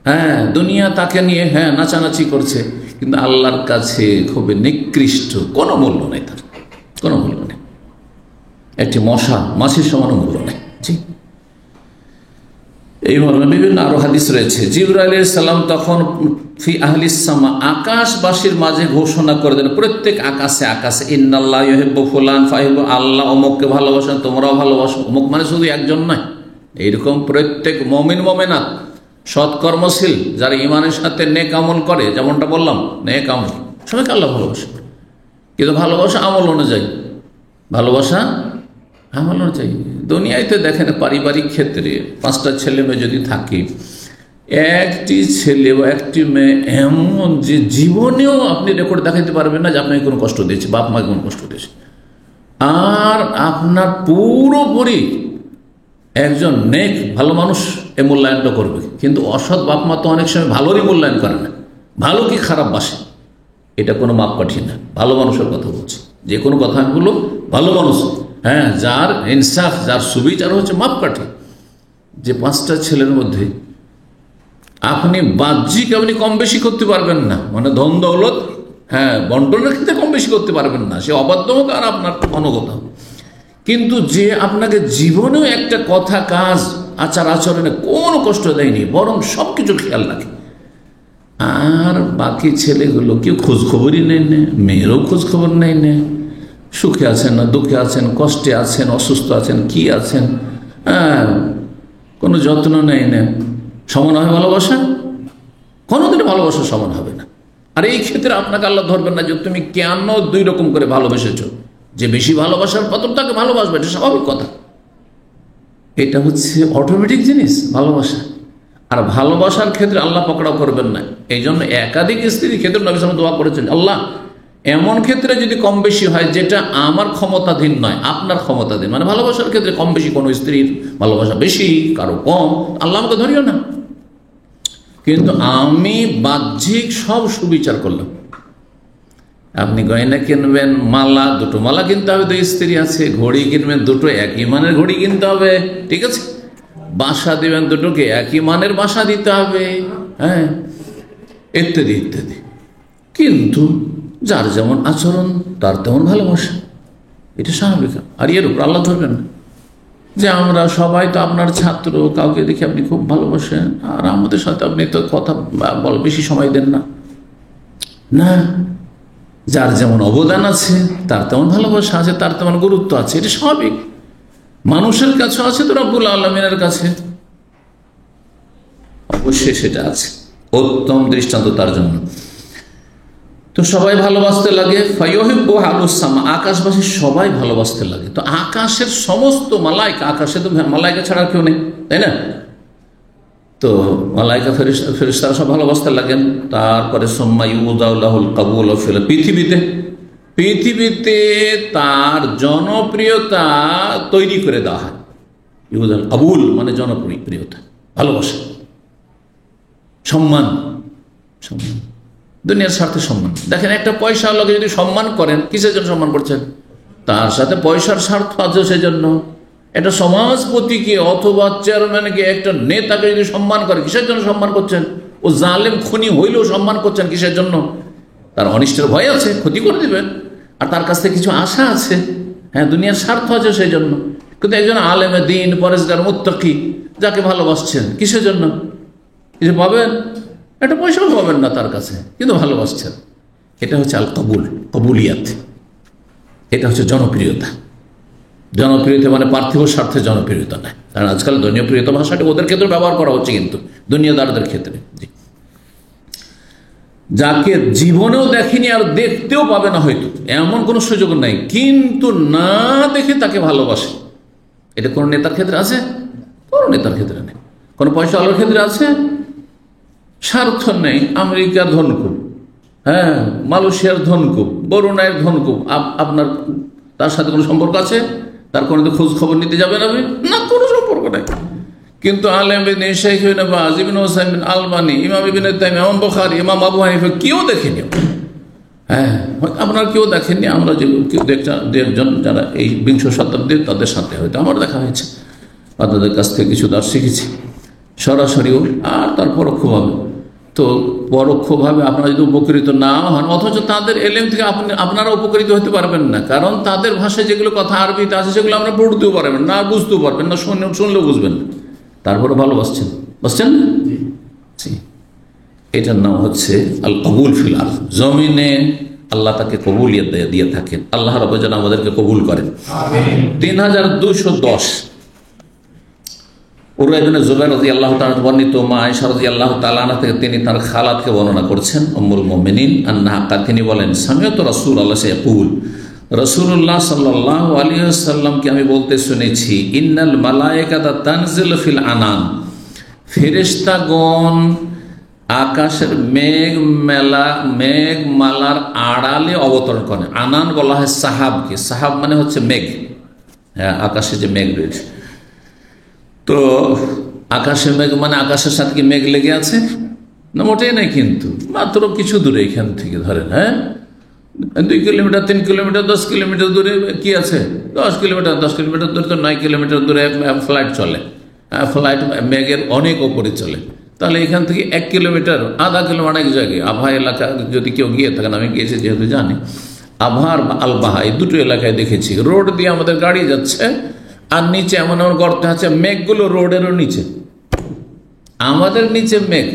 [SPEAKER 1] হ্যাঁ, দুনিয়া তাকে নিয়ে নাচানাচি করছে, কিন্তু আল্লাহর কাছে খুবই নিকৃষ্ট, কোনো মূল্য নেই, তার কোনো মূল্য নেই, একটি মাছির সমান মূল্য নেই। জি, এই মর্মে বিভিন্ন আরো হাদিস রয়েছে। জিবরাইল আলাইহিস সালাম তখন ফি আহলিস সামা, আকাশবাসীর মাঝে ঘোষণা করে দেন, প্রত্যেক আকাশে আকাশে, ইন্নাল্লাহ ইউহিব্বু ফুলান ফাহিব্বু, আল্লাহ অমুককে ভালোবাসেন, তোমরাও ভালোবাসো। অমুক মানে শুধু একজন নয়, এইরকম প্রত্যেক মুমিন মুমিনাত, সৎকর্মশীল, যারা ঈমানের সাথে নেক আমল করে, যেমনটা বললাম নেক আমল, সবাইকে আল্লাহ ভালোবাসে। কিন্তু ভালোবাসা আমল অনুযায়ী, ভালোবাসা আমল অনুযায়ী। দুনিয়াতে দেখেন পারিবারিক ক্ষেত্রে 5টা ছেলে মেয়ে যদি থাকে, একটি ছেলে বা একটি মেয়ে এমন যে জীবনেও আপনি রেকর্ড দেখাতে পারবেন না যে আপনাকে কোনো কষ্ট দিয়েছে, বাপ মাকে কোনো কষ্ট দিয়েছে, আর আপনার পুরোপুরি একজন নেক ভালো মানুষ এ মূল্যায়নটা করবে। কিন্তু অসৎ বাপ মা তো অনেক সময় ভালোরই মূল্যায়ন করে না, ভালো কি খারাপ বাসে, এটা কোনো মাপকাঠি না। ভালো মানুষের কথা বলছি, যে কোনো কথা আমি বললো ভালো মানুষ, হ্যাঁ, যার ইনসাফ, যার সুবিচার হচ্ছে মাপকাঠি। যে 5টা ছেলের মধ্যে আপনি বাহ্যিক আপনি কম বেশি করতে পারবেন না, মানে ধন দৌলত, হ্যাঁ, বন্টনের ক্ষেত্রে কম বেশি করতে পারবেন না, সে অবাধ্য হোক আর আপনার অনুগত হোক, কিন্তু যে আপনাকে জীবনেও একটা কথা, কাজ, আচার আচরণে কোনো কষ্ট দেয়নি, বরং সব কিছুর খেয়াল রাখে, আর বাকি ছেলেগুলো কেউ খোঁজখবরই নেই না, মেয়েরও খোঁজখবর নেই না, সুখে আছেন না দুঃখে আছেন, কষ্টে আছেন, অসুস্থ আছেন, কি আছেন, হ্যাঁ, কোনো যত্ন নেই না। সমান হবে ভালোবাসা? কোনোদিনও ভালোবাসা সমান হবে না। আর এই ক্ষেত্রে আপনাকে আল্লাহ ধরবেন না যে তুমি কেন 2 রকম করে ভালোবেসেছ। যে বেশি ভালোবাসার পাত্র তাকে ভালোবাসবে, এটা স্বাভাবিক কথা, এটা হচ্ছে অটোমেটিক জিনিস ভালোবাসা। আর ভালোবাসার ক্ষেত্রে আল্লাহ পকড়াও করবেন না। এই জন্য একাধিক স্ত্রীর ক্ষেত্রে নবী সাল্লাল্লাহু আলাইহি ওয়াসাল্লাম দোয়া করেছেন, আল্লাহ এমন ক্ষেত্রে যদি কম বেশি হয় যেটা আমার ক্ষমতাধীন নয়, আপনার ক্ষমতাধীন, মানে ভালোবাসার ক্ষেত্রে কম বেশি, কোনো স্ত্রীর ভালোবাসা বেশি কারো কম, আল্লাহ আমাকে ধরিও না। কিন্তু আমি বাহ্যিক সব সুবিচার করলাম। আপনি গয়না কিনবেন, মালা, দুটো মালা কিনতে হবে, তো স্ত্রী আছে। ঘড়ি কিনবেন, দুটো একই মানের ঘড়ি কিনতে হবে, ঠিক আছে। বাসা দিবেন, দুটোকে একই মানের বাসা দিতে হবে, হ্যাঁ, ইত্যাদি ইত্যাদি। কিন্তু যার যেমন আচরণ তার তেমন ভালোবাসা, এটা স্বাভাবিক। আর এর উপর আল্লাহ ধরবেন না যে আমরা সবাই তো আপনার ছাত্র, কাউকে দেখে আপনি খুব ভালোবাসেন আর আমাদের সাথে আপনি তো কথা বেশি সময় দেন না। না, যার যেমন অবদান আছে তার তেমন ভালোবাসা আছে, তার তেমন গুরুত্ব আছে, এটা স্বাভাবিক। মানুষের কাছে আছে তো রব্বুল আলামিনের কাছে অবশ্যই সেটা আছে। উত্তম দৃষ্টান্ত তার জন্য। তো সবাই ভালোবাসতে লাগে, ফায়ুহিব্বু আহলুস সামা, আকাশবাসী সবাই ভালোবাসতে লাগে। তো আকাশের সমস্ত মালাইকা, আকাশে তো মালাইকা ছাড়া কেউ নেই, তাই না? তো মালাইকা ফেরেশতারা সব ভালোবাসতে লাগেন। তারপরে সুম্মা ইউদাউলাহুল কাবুল ফিল, পৃথিবীতে তার জনপ্রিয়তা তৈরি করে দেওয়া হয়। ইউদাল কাবুল মানে জনপ্রিয়তা, ভালোবাসা, সম্মান। সম্মান দুনিয়ার স্বার্থে সম্মান। দেখেন, একটা পয়সাওয়ালাকে যদি সম্মান করেন, কিসের জন্য সম্মান করছেন? তার সাথে পয়সার স্বার্থ আছে সেজন্য। একটা সমাজপতিকে অথবা চেয়ারম্যানকে, একটা নেতাকে যদি সম্মান করে, কিসের জন্য সম্মান করছেন? ও জালেম খুনি হইলেও সম্মান করছেন কিসের জন্য? তার অনিষ্টের ভয় আছে, ক্ষতি করে দিবেন, আর তার কাছ থেকে কিছু আশা আছে, হ্যাঁ, দুনিয়ার স্বার্থ আছে সেই জন্য। কিন্তু একজন আলেমে দ্বীন, পরেশগার, মুত্তাকি, যাকে ভালোবাসছেন, কিসের জন্য? কিছু পাবেন? একটা পয়সাও পাবেন না তার কাছে, কিন্তু ভালোবাসছেন। এটা হচ্ছে আল কবুল, কবুলিয়াত। এটা হচ্ছে জনপ্রিয়তা। জনপ্রিয়তা মানে পার্থিব স্বার্থে জনপ্রিয়তা নয়। কারণ আজকাল জনপ্রিয়তা ভাষাটা ওদের ক্ষেত্রে ব্যবহার করা হচ্ছে, কিন্তু দুনিয়াদারদের ক্ষেত্রে। যাকে জীবনেও দেখেনি আর দেখতেও পাবে না, হয়তো এমন কোনো সুযোগ নাই, কিন্তু না দেখে তাকে ভালোবাসে। এটা কোন নেতার ক্ষেত্রে আছে? কোন নেতার ক্ষেত্রে নেই। কোন পয়সাওয়ালার ক্ষেত্রে আছে? স্বার্থ নেই। আমেরিকার ধনকুব, হ্যাঁ, মালয়েশিয়ার ধনকুব, বরুণাইয়ের ধনকুব, আপনার তার সাথে কোনো সম্পর্ক আছে? তার কোনো খোঁজ খবর নিতে যাবেন আপনি? না, কোনো সম্পর্ক নেই। কিন্তু আলেম বিন শেখ ইবনে বাজ, ইবনে উসাইমিন, আলবানী, ইমাম ইবনে তাইমিয়া, ইমাম বুখারী, ইমাম আবু হানিফা কেউ দেখেনি। হ্যাঁ, আপনার কেউ দেখেননি। আমরা যে কেউ একজন যারা এই বিংশ শতাব্দীর, তাদের সাথে হয়তো আমার দেখা হয়েছে, বা তাদের কাছ থেকে কিছু দাস শিখেছি, সরাসরিও আর তার পরোক্ষভাবে। তো পরোক্ষভাবে আপনারা যদি উপকৃত না হন, অথচ তাদের এলেম থেকে আপনারা উপকৃত হতে পারবেন না। কারণ তাদের ভাষায় যেগুলো কথা আরবিতে আছে সেগুলো আমরা পড়তেও পারবেন না, বুঝতেও পারবেন না, শুনলেও বুঝবেন না। তারপরে ভালোবাসছেন, বুঝছেন? এটার নাম হচ্ছে আল কবুল ফিল আরদ। জমিনে আল্লাহ তাকে কবুলিয়ত দিয়ে থাকেন। আল্লাহ রাব্বুল যেন আমাদেরকে কবুল করেন। 3210 উরওয়া ইবনে যুবাইর রাদিয়াল্লাহু তাআলা বর্ণিত মা আয়েশা রাদিয়াল্লাহু তাআলা আনহা থেকে তিনি তার খালাতকে বর্ণনা করছেন, উম্মুল মুমিনিন আন্নাহা, তিনি বলেন, সামিআতু রাসূলুল্লাহ ইয়াকুল, রাসূলুল্লাহ সাল্লাল্লাহু আলাইহি ওয়াসাল্লামকে আমি বলতে শুনেছি, ইন্নাল মালায়েকাতা তানজিলু ফিল আনান, ফেরেশতাগণ আকাশের মেঘমালার আড়ালে অবতরণ করে। আনান বলা হয় সাহাবকে। সাহাব মানে হচ্ছে মেঘ, হ্যাঁ, আকাশে যে মেঘ রয়েছে। তো আকাশের মেঘ মানে আকাশের সাথে কি মেঘ লেগে আছে? না, মোটেই নাই। কিন্তু মাত্র কিছু দূরে এখান থেকে ধরেন, হ্যাঁ, 2 কিলোমিটার, 3 কিলোমিটার, 10 কিলোমিটার দূরে কি আছে? 10 কিলোমিটার, 10 কিলোমিটার দূরে তো 9 কিলোমিটার দূরে ফ্লাইট চলে। ফ্লাইট মেঘের অনেক ওপরে চলে। তাহলে এখান থেকে 1 কিলোমিটার, আধা কিলোমিটার অনেক জায়গায় আভা এলাকা যদি কেউ গিয়ে থাকেন, আমি গিয়েছি যেহেতু জানি, আভা আর আলবাহা এই দুটো এলাকায় দেখেছি রোড দিয়ে আমাদের গাড়ি যাচ্ছে, আর নিচে এমন এমন গর্ত আছে, মেঘগুলো রোডেরও নিচে, আমাদের নিচে মেঘ।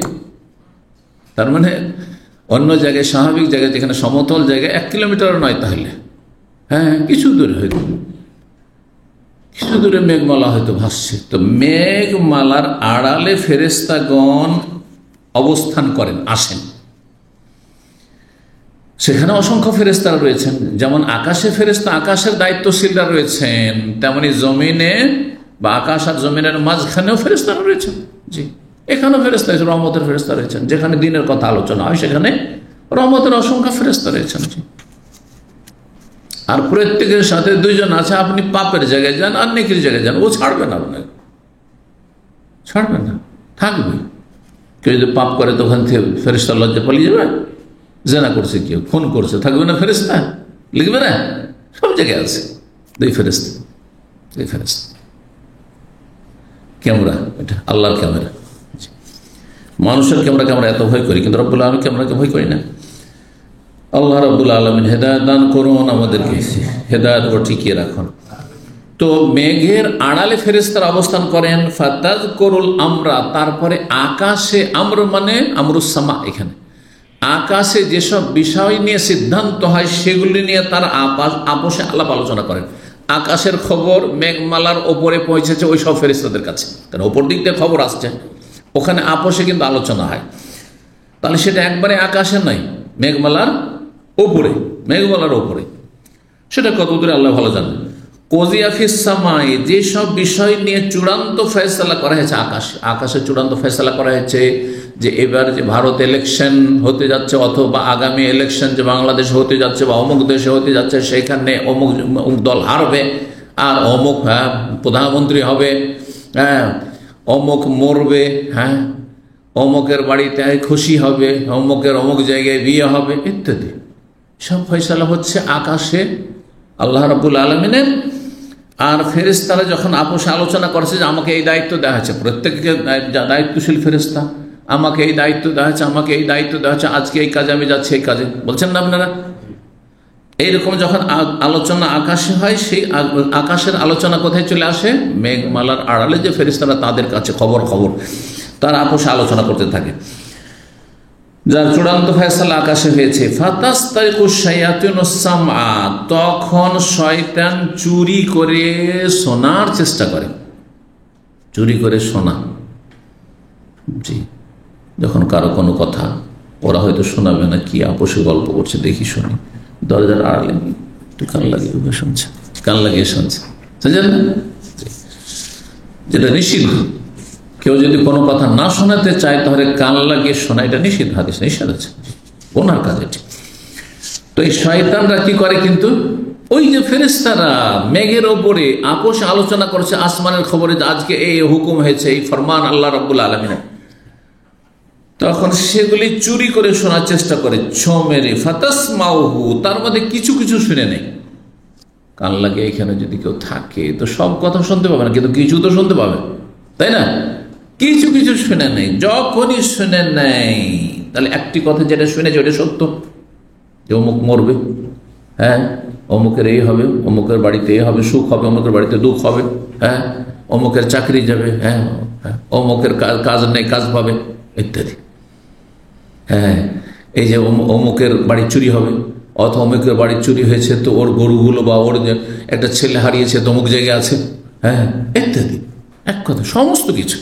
[SPEAKER 1] তার মানে অন্য জায়গায়, স্বাভাবিক জায়গায়, যেখানে সমতল জায়গায় 1 কিলোমিটারও নয়, তাহলে হ্যাঁ, কিছু দূরে হয়তো, কিছু দূরে মেঘমালা হয়তো ভাসছে। তো মেঘমালার আড়ালে ফেরেশতাগণ অবস্থান করেন, আসেন। সেখানে অসংখ্য ফেরেশতারা রয়েছেন। যেমন আকাশে ফেরেশতা, আকাশের দায়িত্বশীলরা রয়েছেন, তেমনি জমিনে বা আকাশ আর জমিনের মাঝখানেও ফেরেশতারা রয়েছেন। জি, এখানেও ফেরেশতা, রহমতের ফেরেশতা রয়েছেন। যেখানে দিনের কথা আলোচনা হয় সেখানে রহমতের অসংখ্য ফেরেশতা রয়েছেন। জি, আর প্রত্যেকের সাথে দুইজন আছে, আপনি পাপের জায়গায় যান আর নেকির জায়গায় যান, ও ছাড়বে না, আপনাকে ছাড়বে না, থাকবে। কেউ যদি পাপ করে তখন ফেরেশতা লজ্জা পালিয়ে যাবে। জেনা করছে, কেউ খুন করছে, থাকবে না ফেরেশতা? লিখবে না? সব জায়গায় আছে দুই ফেরেশতা, দুই ফেরেশতা। ক্যামেরা, এটা আল্লাহর ক্যামেরা। মানুষের ক্যামেরাকে আমরা এত ভয় করি, কিন্তু রব্বুল আলামিন ক্যামেরাকে ভয় করি না। আল্লাহ রাব্বুল আলামিন হেদায়েত দান করুন, আমাদেরকে হেদায়েত উপর টিকিয়ে রাখুন। তো মেঘের আড়ালে ফেরেশতারা অবস্থান করেন। ফাতাযকুরুল আমরা, তারপরে আকাশে, আমর মানে আমরুস সামা, এখানে আকাশে যেসব বিষয় নিয়ে সিদ্ধান্ত হয় সেগুলি নিয়ে তারা আপোষে আলাপ আলোচনা করেন। আকাশের খবর মেঘমালার ওপরে পৌঁছেছে ওই সব ফেরেশতাদের কাছে, কারণ ওপর দিক দিয়ে খবর আসছে, ওখানে আপোষে কিন্তু আলোচনা হয়। তাহলে সেটা একবারে আকাশে নয়, মেঘমালার ওপরে, মেঘমালার ওপরে। সেটা কত দূরে আল্লাহ ভালো জানেন। কজিয়া ফিস সামাই, যেসব বিষয় নিয়ে চূড়ান্ত ফয়সালা করা হয়েছে আকাশে, আকাশে চূড়ান্ত ফয়সালা করা হয়েছে যে এবার যে ভারত ইলেকশন হতে যাচ্ছে, অথবা আগামী ইলেকশন যে বাংলাদেশে হতে যাচ্ছে বা অমুক দেশে হতে যাচ্ছে, সেখানে অমুক দল হারবে আর অমুক প্রধানমন্ত্রী হবে, অমুক মরবে, অমুকের বাড়িতে খুশি হবে, অমুকের অমুক জায়গায় বিয়ে হবে ইত্যাদি। সব ফয়সালা হচ্ছে আকাশে আল্লাহ রাব্বুল আলামিনের। আর ফেরেশতারা যখন আপোষে আলোচনা করছে যে আমাকে এই দায়িত্ব দেওয়া হয়েছে, প্রত্যেককে দায়িত্বশীল ফেরেশতা, আমাকে এই দায়িত্ব দেওয়া হয়েছে, আমাকে এই দায়িত্ব দেওয়া হচ্ছে, আজকে এই কাজে আমি যাচ্ছি, এই কাজে, বলছেন না আপনারা? এইরকম যখন আলোচনা আকাশে হয়, সেই আকাশের আলোচনা কোথায় চলে আসে? মেঘমালার আড়ালে যে ফেরেশতারা, তাদের কাছে খবর তারা আপোষে আলোচনা করতে থাকে, যার চূড়ান্ত ফয়সালা আকাশে হয়েছে। ফাতাস্তারিকুশ শায়াতিনুস সামআ, তখন শয়তান চুরি করে শোনার চেষ্টা করে, চুরি করে শোনা। জি, যখন কারো কোনো কথা ওরা হয়তো শোনাবে না, কি আপোষে গল্প করছে দেখি শুনি, দরজার আড়ালে একটু কান লাগিয়ে শুনছে, কান লাগিয়ে শুনছে, বুঝলেন না? যেটা নিষিদ্ধ। কেউ যদি কোনো কথা না শোনাতে চায় তাহলে কান লাগিয়ে শোনা, এটা নিষিদ্ধ, হাদিস নিষেধ আছে, ওনার কাজ এটি। তো এই শয়তানরা কি করে, কিন্তু ওই যে ফেরেশতারা মেঘের ওপরে আপোষ আলোচনা করছে আসমানের খবরে, আজকে এই হুকুম হয়েছে, এই ফরমান আল্লাহ রাব্বুল আলামিনের, তখন সেগুলি চুরি করে শোনার চেষ্টা করে, ছো মেরে। ফাতাসমাউহু, তার মধ্যে কিছু কিছু শুনে নেই। কান লাগিয়ে এখানে যদি কেউ থাকে তো সব কথা শুনতে পাবে না, কিন্তু কিছু তো শুনতে পাবে, তাই না? কিছু কিছু শুনে নেই। যখনই শুনে নেই, তাহলে একটি কথা যেটা শুনেছে ওটা সত্য, যে অমুক মরবে, অমুকের এই হবে, অমুকের বাড়িতে এই হবে, সুখ হবে, অমুকের বাড়িতে দুঃখ হবে, অমুকের চাকরি যাবে, অমুকের কাজ নেই, কাজ পাবে ইত্যাদি। এই যে অমুকের বাড়ি চুরি হবে, অথবা অমুকের বাড়ি চুরি হয়েছে তো ওর গরুগুলো বা ওর একটা ছেলে হারিয়েছে তো অমুক জায়গায় আছে, ইত্যাদি। এক কথা সমস্ত কিছু।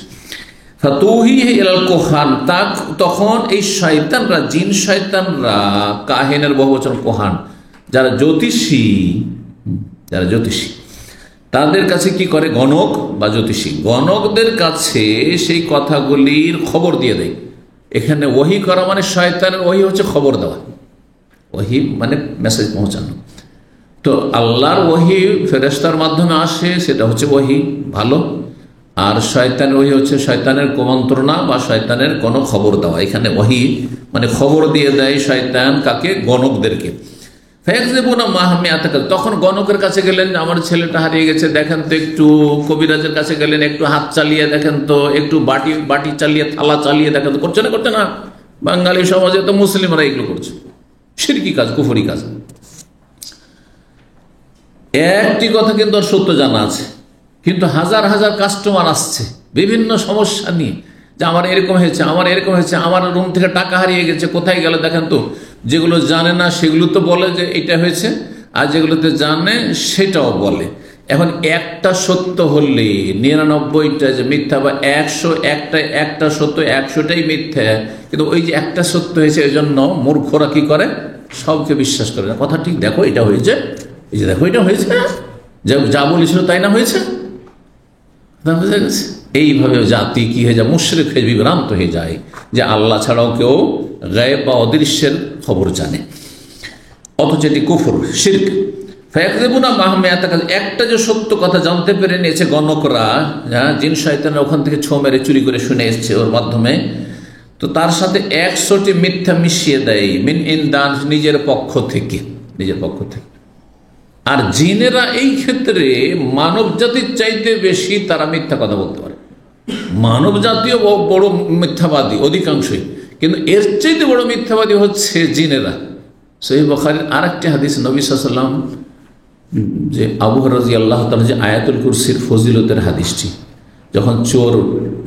[SPEAKER 1] তখন এই শয়তানরা, জিন শয়তানরা, কাহিনের বহুবচন কোহান, যারা জ্যোতিষী, তাদের কাছে কি করে, গণক বা জ্যোতিষী, গণকদের কাছে সেই কথাগুলির খবর দিয়ে দেয়। এখানে ওহী করা মানে শয়তানের ওহী হচ্ছে খবর দেওয়া, ওহী মানে মেসেজ পৌঁছানো। তো আল্লাহর ওহী ফেরেশতার মাধ্যমে আসে, সেটা হচ্ছে ওহী ভালো। আর শয়তানের ওহী হচ্ছে শয়তানের কুমন্ত্রণা বা শয়তানের কোনো খবর দেওয়া। এখানে ওহী মানে খবর দিয়ে দেয় শয়তান, কাকে? গণকদেরকে। তখন গণকের কাছে গেলেন, আমার ছেলেটা হারিয়ে গেছে, দেখেন তো একটু। কবিরাজের কাছে গেলেন, একটু হাত চালিয়ে দেখেন তো, একটু বাটি চালিয়ে, থালা চালিয়ে দেখেন তো। করছে না? বাঙালি সমাজে তো মুসলিমরা এগুলো করছে, শিরকি কাজ, কুফরি কাজ। একটি কথা কিন্তু আর সত্য জানা আছে, কিন্তু হাজার হাজার কাস্টমার আসছে বিভিন্ন সমস্যা নিয়ে, যে আমার এরকম হয়েছে, আমার রুম থেকে টাকা হারিয়ে গেছে, কোথায় গেল দেখেন তো। যেগুলো জানে না সেগুলো তো বলে যে এটা হয়েছে, আর যেগুলোতে জানে সেটাও বলে। এখন একটা সত্য হলে 99টা যে মিথ্যা, বা 100 একটা সত্য, 100টাই মিথ্যা। কিন্তু ওই যে একটা সত্য হয়েছে, এই জন্য মূর্খরা কি করে, সবকে বিশ্বাস করে না। কথা ঠিক, দেখো এটা হয়েছে, এই যে দেখো এটা হয়েছে, যা বলেছিল তাই না হয়েছে। এইভাবে জাতি কি হয়ে যায়, মুশরিক হয়ে বিভ্রান্ত হয়ে যায়, যে আল্লাহ ছাড়াও কেউ গায়েব বা অদৃশ্যের খবর জানে, অথচ এটি কুফর, শিরক। ফায়াকযিবুনা মাহমিয়াতা, একটা যে সত্য কথা জানতে পেরে নিয়েছে গণকরা, জিন শয়তানরা ওখান থেকে ছো মেরে চুরি করে শুনে এসছে ওর মাধ্যমে, তো তার সাথে 100টি মিথ্যা মিশিয়ে দেয় মিন ইনদান, নিজের পক্ষ থেকে। আর জিনেরা এই ক্ষেত্রে মানব জাতির চাইতে বেশি তারা মিথ্যা কথা বলতে পারে। মানব জাতীয় বড় মিথ্যাবাদী অধিকাংশই, কিন্তু এর চাইতে বড় মিথ্যাবাদী হচ্ছে জিনেরা। সহিহ বুখারীর আরেকটি হাদিস, নবী সাল্লাল্লাহু আলাইহি ওয়াসাল্লাম যে আবু হুরায়রা রাদিয়াল্লাহু তাআলা যে আয়াতুল কুরসির ফজিলতের হাদিসটি, যখন